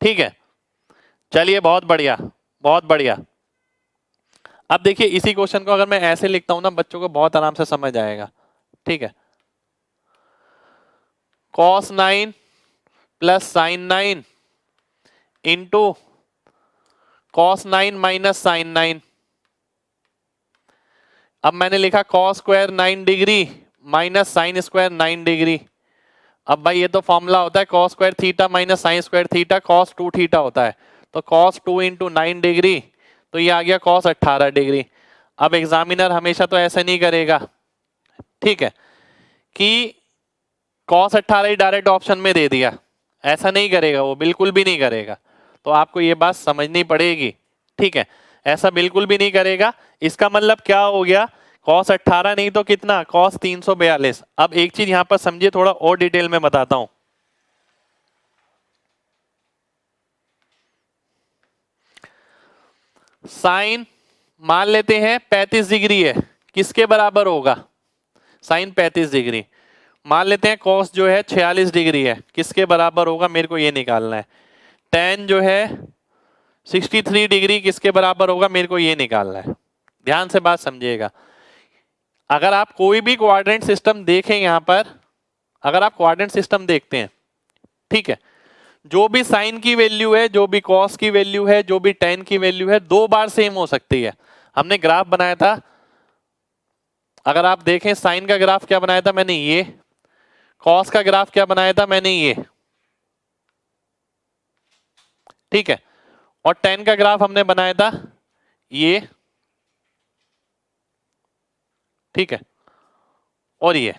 ठीक है, चलिए बहुत बढ़िया, बहुत बढ़िया। अब देखिए इसी क्वेश्चन को अगर मैं ऐसे लिखता हूं ना, बच्चों को बहुत आराम से समझ आएगा। ठीक है, cos 9 plus sin 9 into cos 9 minus sin 9। अब मैंने लिखा cos square 9 degree minus sine square 9 degree. अब भाई ये तो फॉर्मूला होता है cos square theta minus sign square theta, cos 2 theta होता है। तो cos 2 इंटू 9 डिग्री, तो ये आ गया cos 18 डिग्री। अब एग्जामिनर हमेशा तो ऐसा नहीं करेगा, ठीक है, कि cos 18 ही डायरेक्ट ऑप्शन में दे दिया, ऐसा नहीं करेगा वो, बिल्कुल भी नहीं करेगा। तो आपको ये बात समझनी पड़ेगी, ठीक है, ऐसा बिल्कुल भी नहीं करेगा। इसका मतलब क्या हो गया? cos 18 नहीं तो कितना? cos 342। अब एक चीज यहां पर समझिए, थोड़ा और डिटेल में बताता हूं। साइन मान लेते हैं 35 डिग्री है, किसके बराबर होगा? Sine 35 degree. मान लेते हैं cos जो है 46 डिग्री है, किसके बराबर होगा? मेरे को ये निकालना है। tan जो है 63 डिग्री, किसके बराबर होगा? मेरे को ये निकालना है। ध्यान से बात समझिएगा। अगर आप कोई भी क्वाड्रेंट सिस्टम देखें यहां पर, अगर आप क्वाड्रेंट सिस्टम देखते हैं, ठीक है, जो भी साइन की वैल्यू है, जो भी cos की वैल्यू है, जो भी tan की वैल्यू है, दो बार सेम हो सकती है। हमने ग्राफ बनाया था, अगर आप देखें साइन का ग्राफ क्या बनाया था मैंने? ये। cos का ग्राफ क्या बनाया था मैंने? ये। ठीक है, और tan का ग्राफ हमने बनाया था ये, ठीक है, और ये,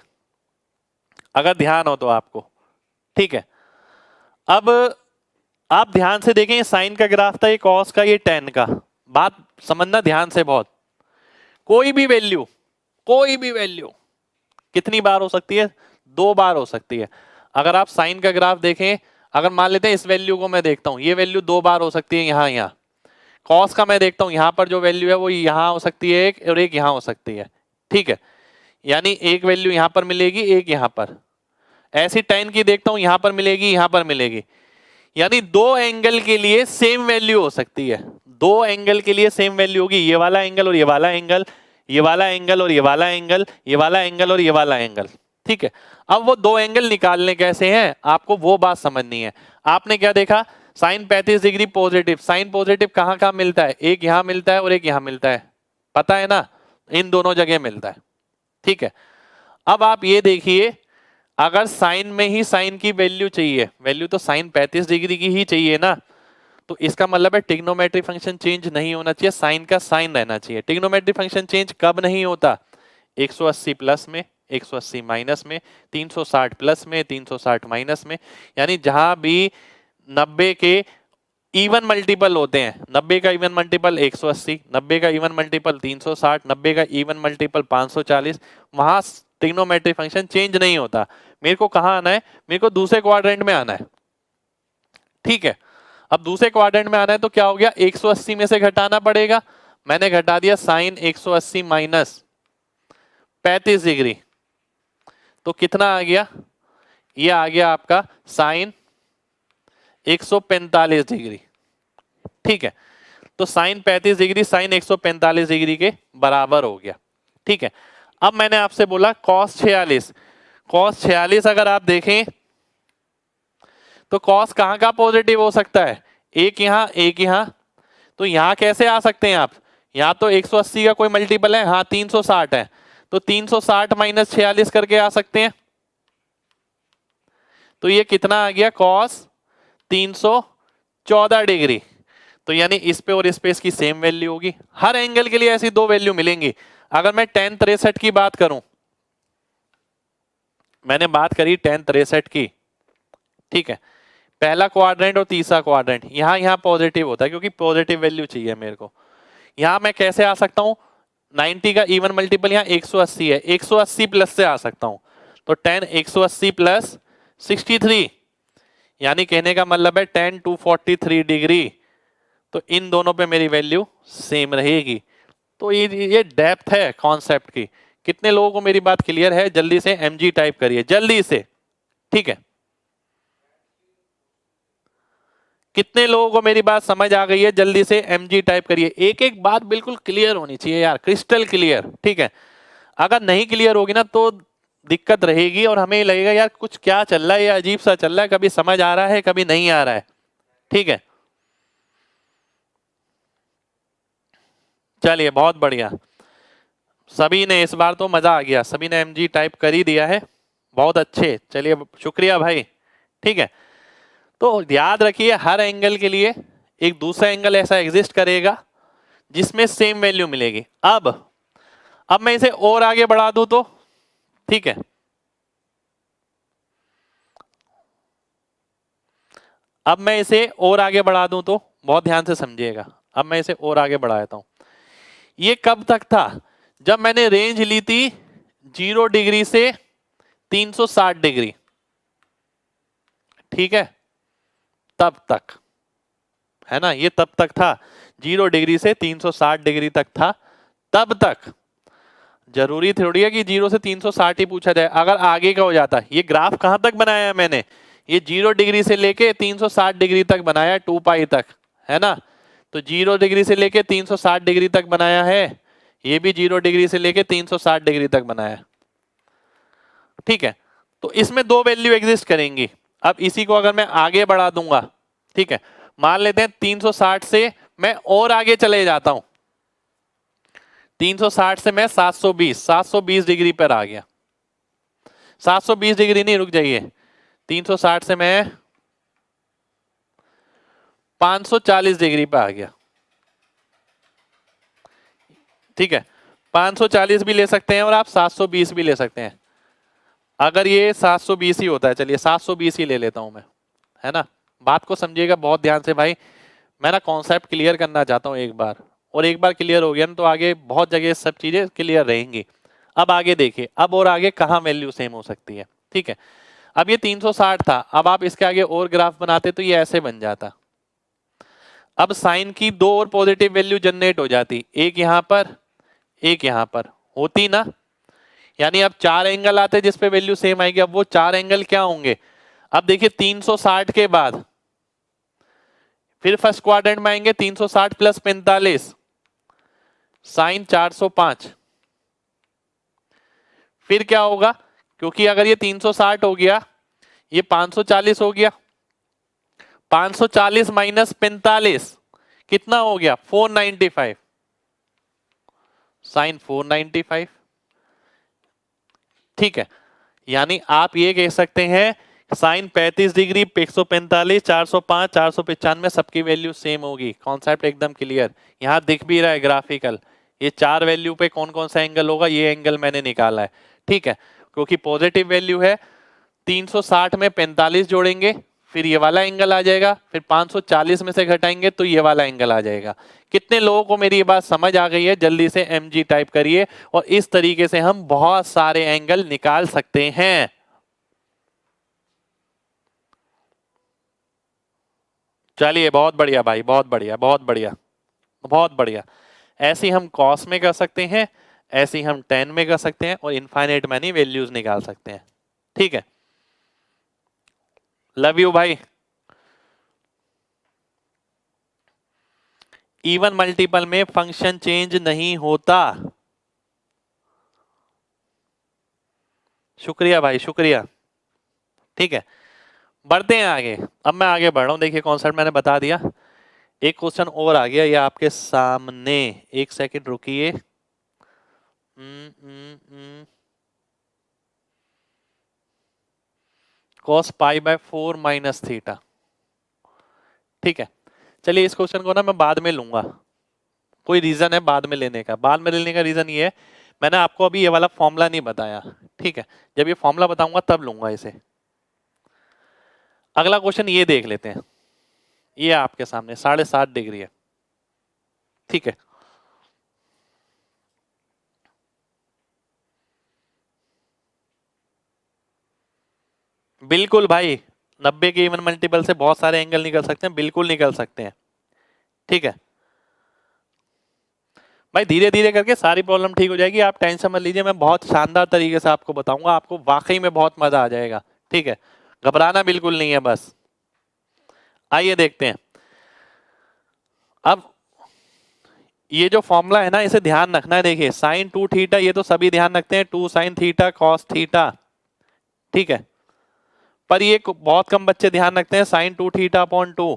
अगर ध्यान हो तो आपको, ठीक है। अब आप ध्यान से देखें, साइन का ग्राफ था, ये cos का, ये tan का। बात समझना ध्यान से बहुत। कोई भी वैल्यू, कोई भी वैल्यू कितनी बार हो सकती है? दो बार हो सकती है। अगर आप साइन का ग्राफ देखें, अगर मान लेते हैं इस वैल्यू को मैं देखता हूं, ये वैल्यू दो बार हो सकती है, यहां यहां। cos का मैं देखता हूं, यहां पर जो वैल्यू है वो यहां हो सकती है एक, और एक यहां हो सकती है, ठीक है, यानी एक वैल्यू यहां पर मिलेगी, एक यहां पर। ऐसी tan की देखता हूं, यहां पर मिलेगी, यहां पर मिलेगी, यानी दो एंगल के लिए सेम वैल्यू हो सकती है। दो एंगल के लिए सेम वैल्यू होगी, ये वाला एंगल और ये वाला एंगल, ये वाला एंगल और ये वाला एंगल, ये वाला एंगल और ये वाला एंगल, ठीक है। अब वो दो एंगल निकालने कैसे हैं, आपको वो बात समझनी है। आपने क्या देखा? Sine 35 degree positive. Sine positive कहां कहां मिलता है? एक यहां मिलता है और एक यहां मिलता है, पता है ना? इन दोनों जगह मिलता है, ठीक है। अब आप ये देखिए, अगर साइन में ही साइन की वैल्यू चाहिए, वैल्यू तो साइन 35 डिग्री की ही चाहिए ना, तो इसका मतलब है ट्रिग्नोमेट्री फंक्शन चेंज नहीं होना चाहिए, साइन का साइन रहना चाहिए। ट्रिग्नोमेट्री फंक्शन चेंज कब नहीं होता? 180 प्लस में, 180 माइनस में, 360 प्लस में, 360 माइनस में, यानी जहां भी 90 के इवन मल्टीपल होते हैं, 90 का इवन मल्टीपल 180, 90 का इवन मल्टीपल 360, 90 का इवन मल्टीपल 540, वहां ट्रिग्नोमेट्री फंक्शन चेंज नहीं होता। मेरे को कहां आना है? मेरे को दूसरे क्वाड्रेंट में आना है, ठीक है। अब दूसरे क्वाड्रेंट में आना है तो क्या हो गया? 180 में से घटाना पड़ेगा। मैंने घटा दिया साइन 180 माइनस 35 डिग्री, तो कितना आ गया? ये आ गया आपका साइन 145 डिग्री, ठीक है। तो साइन 35 डिग्री साइन 145 डिग्री के बराबर हो गया, ठीक है। अब मैंने आपसे बोला कॉस 46, कॉस 46 अगर आप देखें तो कॉस कहां का पॉजिटिव हो सकता है? एक यहां, एक यहां, तो यहां कैसे आ सकते हैं आप? यहां तो 180 का कोई मल्टीपल है, हाँ 360 है, तो 360 माइनस 46 करके आ सकते हैं। तो ये कितना आ गया? Cos 314 degree. तो यानी इस पे और इस पे इसकी सेम वैल्यू होगी। हर एंगल के लिए ऐसी दो वैल्यू मिलेंगी। अगर मैं tan 63 की बात करूं, मैंने बात करी tan 63 की, ठीक है, पहला क्वाड्रेंट और तीसरा क्वाड्रेंट, यहां पॉजिटिव होता है क्योंकि पॉजिटिव वैल्यू चाहिए मेरे को। यहां मैं कैसे आ सकता हूं? 90 का इवन मल्टीपल यहां 180 है, 180 प्लस से आ सकता हूं, तो tan 180 प्लस 63, यानी कहने का मतलब है tan 243 डिग्री। तो इन दोनों पे मेरी वैल्यू सेम रहेगी। तो ये डेप्थ है कॉन्सेप्ट की। कितने लोगों को मेरी बात क्लियर है? जल्दी से mg टाइप करिए, जल्दी से, ठीक है। कितने लोगों को मेरी बात समझ आ गई है? जल्दी से mg टाइप करिए। एक एक बात बिल्कुल क्लियर होनी चाहिए यार, क्रिस्टल क्लियर, ठीक है। अगर नहीं क्लियर होगी ना तो दिक्कत रहेगी और हमें लगेगा यार कुछ क्या चल रहा है, ये अजीब सा चल रहा है, कभी समझ आ रहा है कभी नहीं आ रहा है, ठीक है। चलिए बहुत बढ़िया, सभी ने इस बार तो मजा आ गया, सभी ने mg टाइप कर ही दिया है, बहुत अच्छे, चलिए शुक्रिया भाई, ठीक है। तो याद रखिए हर एंगल के लिए एक दूसरा एंगल ऐसा एग्जिस्ट करेगा जिसमें सेम वैल्यू मिलेगी। अब मैं इसे और आगे बढ़ा दूं तो, ठीक है, अब मैं इसे और आगे बढ़ा दूं तो बहुत ध्यान से समझिएगा। अब मैं इसे और आगे बढ़ा देता हूं। ये कब तक था? जब मैंने रेंज ली थी 0 डिग्री से 360 डिग्री, ठीक है, तब तक, है ना, ये तब तक था, 0 डिग्री से 360 डिग्री तक था, तब तक। जरूरी थोड़ी है कि 0 से 360 ही पूछा जाए। अगर आगे का हो जाता, ये ग्राफ कहां तक बनाया है मैंने? ये 0 डिग्री से लेके 360 डिग्री तक बनाया है, 2 पाई तक, है ना। तो 0 डिग्री से लेके 360 डिग्री तक बनाया है, ये भी 0 डिग्री से लेके 360 डिग्री तक बनाया है, ठीक है। तो इसमें दो वैल्यू एग्जिस्ट करेंगी। अब इसी को अगर मैं आगे बढ़ा दूंगा, ठीक है, मान लेते हैं 360 से मैं और आगे चले जाता हूं, 360 से मैं 720 डिग्री पर आ गया। 720 डिग्री नहीं, रुक जाइए, 360 से मैं 540 डिग्री पर आ गया, ठीक है। 540 भी ले सकते हैं और आप 720 भी ले सकते हैं। अगर ये 720 ही होता है, चलिए 720 ही ले लेता हूं मैं, है ना। बात को समझिएगा बहुत ध्यान से भाई, मैं ना कॉन्सेप्ट क्लियर करना चाहता हूं एक बार, और एक बार क्लियर हो गया ना तो आगे बहुत जगह सब चीजें क्लियर रहेंगी। अब आगे देखिए, अब और आगे कहां वैल्यू सेम हो सकती है, ठीक है। अब ये 360 था, अब आप इसके आगे और ग्राफ बनाते तो ये ऐसे बन जाता। अब साइन की दो और पॉजिटिव वैल्यू जनरेट हो जाती, एक यहां पर एक यहां पर, होती ना। यानी अब चार एंगल आते जिसपे वैल्यू सेम आएगी। अब वो चार एंगल क्या होंगे? अब देखिए 360 के बाद फिर फर्स्ट क्वाड्रेंट में आएंगे, 360 प्लस 45 साइन 405। फिर क्या होगा? क्योंकि अगर ये 360 हो गया, ये 540 हो गया, 540 माइनस 45 कितना हो गया? 495 साइन 495, ठीक है। यानी आप ये कह सकते हैं साइन 35 डिग्री, 145, 405, 495 सबकी वैल्यू सेम होगी। कॉन्सेप्ट एकदम क्लियर। यहाँ दिख भी रहा है ग्राफिकल, ये 4 वैल्यू पे कौन कौन सा एंगल होगा, ये एंगल मैंने निकाला है। ठीक है, क्योंकि पॉजिटिव वैल्यू है 360 में 45 जोड़ेंगे, फिर ये वाला एंगल आ जाएगा, फिर 540 में से घटाएंगे तो ये वाला एंगल आ जाएगा। कितने लोगों को मेरी ये बात समझ आ गई है? जल्दी से mg टाइप करिए, और इस तरीके से हम बहुत सारे एंगल निकाल सकते हैं। चलिए, बहुत बढ़िया भाई, बहुत बढ़िया, बहुत बढ़िया, बहुत बढ़िया। ऐसे ही हम कॉस में कर सकते हैं, ऐसे ही हम टेन में कर सकते हैं, और इनफाइनाइट मैनी वैल्यूज निकाल सकते हैं। ठीक है, लव यू भाई। इवन मल्टीपल में फंक्शन चेंज नहीं होता। शुक्रिया भाई, शुक्रिया। ठीक है, बढ़ते हैं आगे। अब मैं आगे बढ़ रहा हूं, देखिए कॉन्सेप्ट मैंने बता दिया। एक क्वेश्चन और आ गया ये आपके सामने, एक सेकंड रुकिए। cos pi by 4 minus theta. ठीक है, चलिए इस क्वेश्चन को ना मैं बाद में लूंगा, कोई रीजन है बाद में लेने का। बाद में लेने का रीजन ये है, मैंने आपको अभी ये वाला फॉर्मूला नहीं बताया। ठीक है, जब ये फॉर्मूला बताऊंगा तब लूंगा इसे। अगला क्वेश्चन ये देख लेते हैं, ये आपके सामने 7.5 डिग्री है। ठीक है, बिल्कुल भाई, 90 के इवन मल्टीपल से बहुत सारे एंगल निकल सकते हैं, बिल्कुल निकल सकते हैं। ठीक है भाई, धीरे धीरे करके सारी प्रॉब्लम ठीक हो जाएगी, आप टेंशन मत लीजिए। मैं बहुत शानदार तरीके से आपको बताऊंगा, आपको वाकई में बहुत मजा आ जाएगा। ठीक है, घबराना बिल्कुल नहीं है बस। आइए देखते हैं। अब ये जो फॉर्मूला है ना, इसे ध्यान रखना है। देखिए साइन 2 थीटा, ये तो सभी ध्यान रखते हैं, 2 साइन थीटा कॉस थीटा। ठीक है, पर ये बहुत कम बच्चे ध्यान रखते हैं sine 2 theta upon 2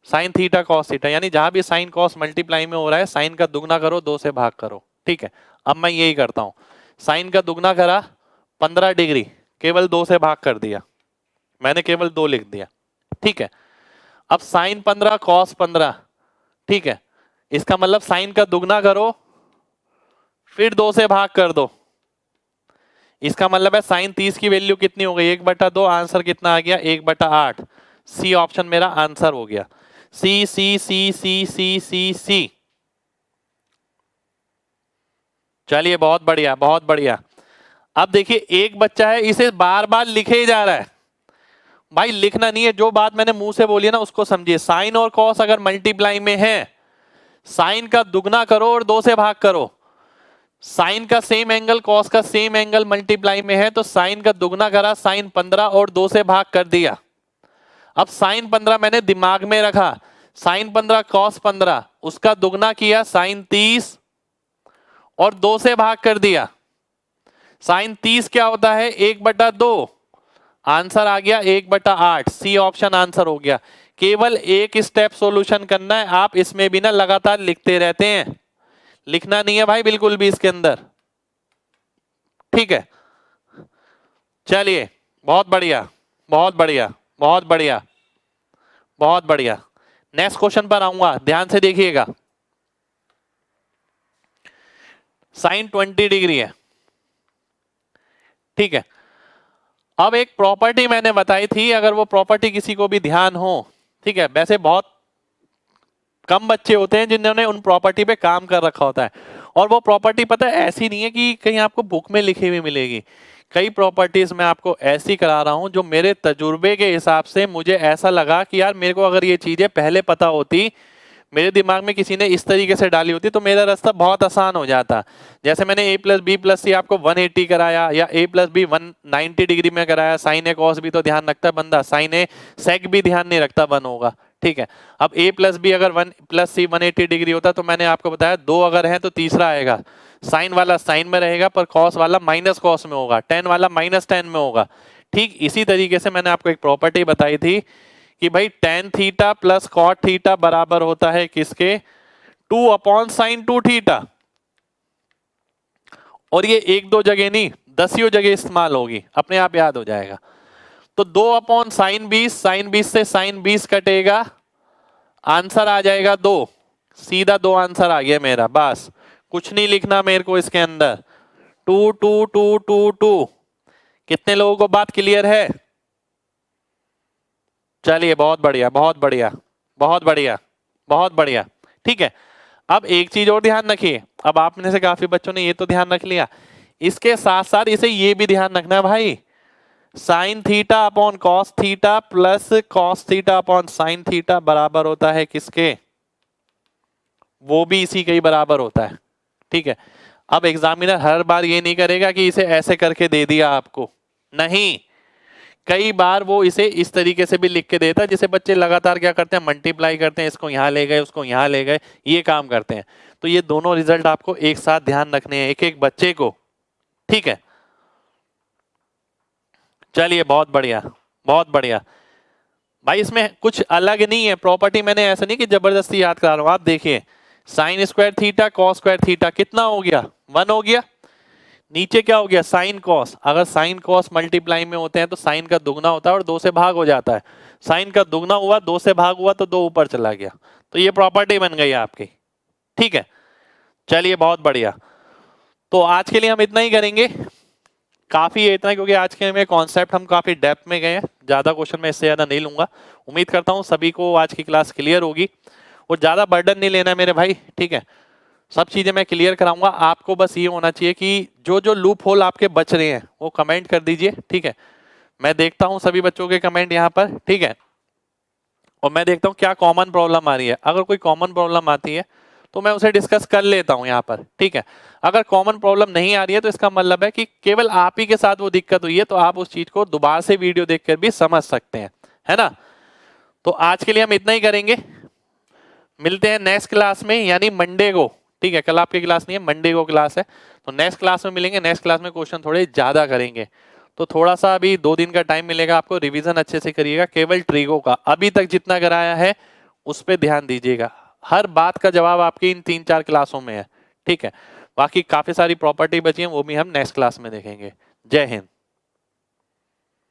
sine theta cos theta. यानी जहां भी साइन कॉस मल्टीप्लाई में हो रहा है, साइन का दुगना करो, 2 से भाग करो। ठीक है, अब मैं यही करता हूं, साइन का दुगना करा 15 डिग्री, केवल 2 से भाग कर दिया, मैंने केवल 2 लिख दिया। ठीक है, अब साइन 15 कॉस 15। ठीक है, इसका मतलब साइन का दुगना करो फिर 2 से भाग कर दो। इसका मतलब है साइन 30 की वैल्यू कितनी हो गई, 1/2। आंसर कितना आ गया, 1/8। सी ऑप्शन मेरा आंसर हो गया। सी सी सी सी सी सी सी। चलिए, बहुत बढ़िया, बहुत बढ़िया। अब देखिए एक बच्चा है, इसे बार बार लिखे ही जा रहा है। भाई लिखना नहीं है, जो बात मैंने मुंह से बोली है ना उसको समझिए। साइन और कॉस अगर मल्टीप्लाई में है, साइन का दुगना करो और 2 से भाग करो। साइन का सेम एंगल कॉस का सेम एंगल मल्टीप्लाई में है, तो साइन का दुगना करा साइन 15 और 2 से भाग कर दिया। अब साइन 15 मैंने दिमाग में रखा, साइन 15 कॉस 15, उसका दुगना किया साइन 30 और 2 से भाग कर दिया। साइन 30 क्या होता है, 1/2। आंसर आ गया 1/8। सी ऑप्शन आंसर हो गया। केवल एक स्टेप सॉल्यूशन करना है, आप इसमें भी ना लगातार लिखते रहते हैं, लिखना नहीं है भाई बिल्कुल भी इसके अंदर। ठीक है, चलिए, बहुत बढ़िया, बहुत बढ़िया, बहुत बढ़िया, बहुत बढ़िया। नेक्स्ट क्वेश्चन पर आऊंगा, ध्यान से देखिएगा। साइन 20 डिग्री है। ठीक है, अब एक प्रॉपर्टी मैंने बताई थी, अगर वो प्रॉपर्टी किसी को भी ध्यान हो, ठीक है, वैसे बहुत कम बच्चे होते हैं जिन्होंने उन प्रॉपर्टी पे काम कर रखा होता है। और वो प्रॉपर्टी पता है ऐसी नहीं है कि कहीं आपको बुक में लिखी हुई मिलेगी। कई प्रॉपर्टीज मैं आपको ऐसी करा रहा हूं जो मेरे तजुर्बे के हिसाब से मुझे ऐसा लगा कि यार मेरे को अगर ये चीजें पहले पता होती, मेरे दिमाग में किसी ने इस तरीके से डाली होती, तो मेरा रास्ता बहुत आसान हो जाता। जैसे मैंने a प्लस बी प्लस सी आपको 180 कराया, या a प्लस बी 190 डिग्री में कराया। साइन ए कॉस भी तो ध्यान रखता है बंदा, साइन ए सेक भी ध्यान नहीं रखता, बन होगा। ठीक है, अब a प्लस बी अगर 1 प्लस सी 180 डिग्री होता, तो मैंने आपको बताया 2 अगर है तो तीसरा आएगा। साइन वाला साइन में रहेगा, पर कॉस वाला माइनस कॉस में होगा, टेन वाला माइनस टेन में होगा। ठीक इसी तरीके से मैंने आपको एक प्रॉपर्टी बताई थी कि भाई tan theta plus cot theta बराबर होता है किसके, 2 अपॉन साइन 2 थीटा। और ये एक दो जगह नहीं, 10 जगह इस्तेमाल होगी, अपने आप याद हो जाएगा। तो 2/sin20, sin20 से sin20 कटेगा, आंसर आ जाएगा 2। सीधा 2 आंसर आ गया मेरा, बस कुछ नहीं लिखना मेरे को इसके अंदर। 2 2 2 2 2। कितने लोगों को बात क्लियर है? चलिए बहुत बढ़िया, बहुत बढ़िया, बहुत बढ़िया, बहुत बढ़िया। ठीक है, अब एक चीज और ध्यान रखिए। अब आप में से काफी बच्चों ने ये तो ध्यान रख लिया, इसके साथ साथ इसे ये भी ध्यान रखना है भाई, sine theta upon cos theta plus cos theta upon sine theta बराबर होता है किसके? वो भी इसी के ही बराबर होता है। ठीक है, अब एग्जामिनर हर बार ये नहीं करेगा कि इसे ऐसे करके दे दिया आपको, नहीं, कई बार वो इसे इस तरीके से भी लिख के देता है, जिसे बच्चे लगातार क्या करते हैं, मल्टीप्लाई करते हैं, इसको यहां ले गए उसको यहां ले गए, ये काम करते हैं। तो ये दोनों रिजल्ट आपको एक साथ ध्यान रखने हैं, एक एक बच्चे को। ठीक है, चलिए बहुत बढ़िया, बहुत बढ़िया भाई। इसमें कुछ अलग नहीं है प्रॉपर्टी, मैंने ऐसा नहीं कि जबरदस्ती याद करा रहा हूं। आप देखिए, sign square theta cos square theta कितना हो गया? 1 हो गया। नीचे क्या हो गया? Sine cos. अगर साइन कॉस मल्टीप्लाई में होते हैं तो साइन का दुगना होता है और 2 से भाग हो जाता है। साइन का दुगना हुआ, 2 से भाग हुआ तो 2 ऊपर चला गया, तो ये प्रॉपर्टी बन गई आपकी। ठीक है, चलिए बहुत बढ़िया। तो आज के लिए हम इतना ही करेंगे, काफी है इतना, क्योंकि आज के में कॉन्सेप्ट हम काफी डेप्थ में गए हैं, ज्यादा क्वेश्चन मैं इससे ज्यादा नहीं लूंगा। उम्मीद करता हूँ सभी को आज की क्लास क्लियर होगी, और ज्यादा बर्डन नहीं लेना है मेरे भाई। ठीक है, सब चीजें मैं क्लियर कराऊंगा। आपको बस ये होना चाहिए कि जो जो लूप होल आपके बच रहे हैं वो कमेंट कर दीजिए। ठीक है, मैं देखता हूं सभी बच्चों के कमेंट यहाँ पर। ठीक है, और मैं देखता हूँ क्या कॉमन प्रॉब्लम आ रही है। अगर कोई कॉमन प्रॉब्लम आती है तो मैं उसे डिस्कस कर लेता हूँ यहाँ पर। ठीक है, अगर कॉमन प्रॉब्लम नहीं आ रही है तो इसका मतलब है कि केवल आप ही के साथ वो दिक्कत हुई है, तो आप उस चीज को दोबारा से वीडियो देखकर भी समझ सकते हैं, है ना। तो आज के लिए हम इतना ही करेंगे, मिलते हैं नेक्स्ट क्लास में, यानी मंडे को। ठीक है, कल आपकी क्लास नहीं है, मंडे को क्लास है, तो नेक्स्ट क्लास में मिलेंगे। नेक्स्ट क्लास में क्वेश्चन थोड़े ज्यादा करेंगे, तो थोड़ा सा अभी 2 दिन का टाइम मिलेगा आपको, रिवीजन अच्छे से करिएगा। केवल ट्रिगो का अभी तक जितना कराया है उस पर ध्यान दीजिएगा, हर बात का जवाब आपकी इन 3-4 क्लासों में है। ठीक है, बाकी काफी सारी प्रॉपर्टी बची है, वो भी हम नेक्स्ट क्लास में देखेंगे। जय हिंद।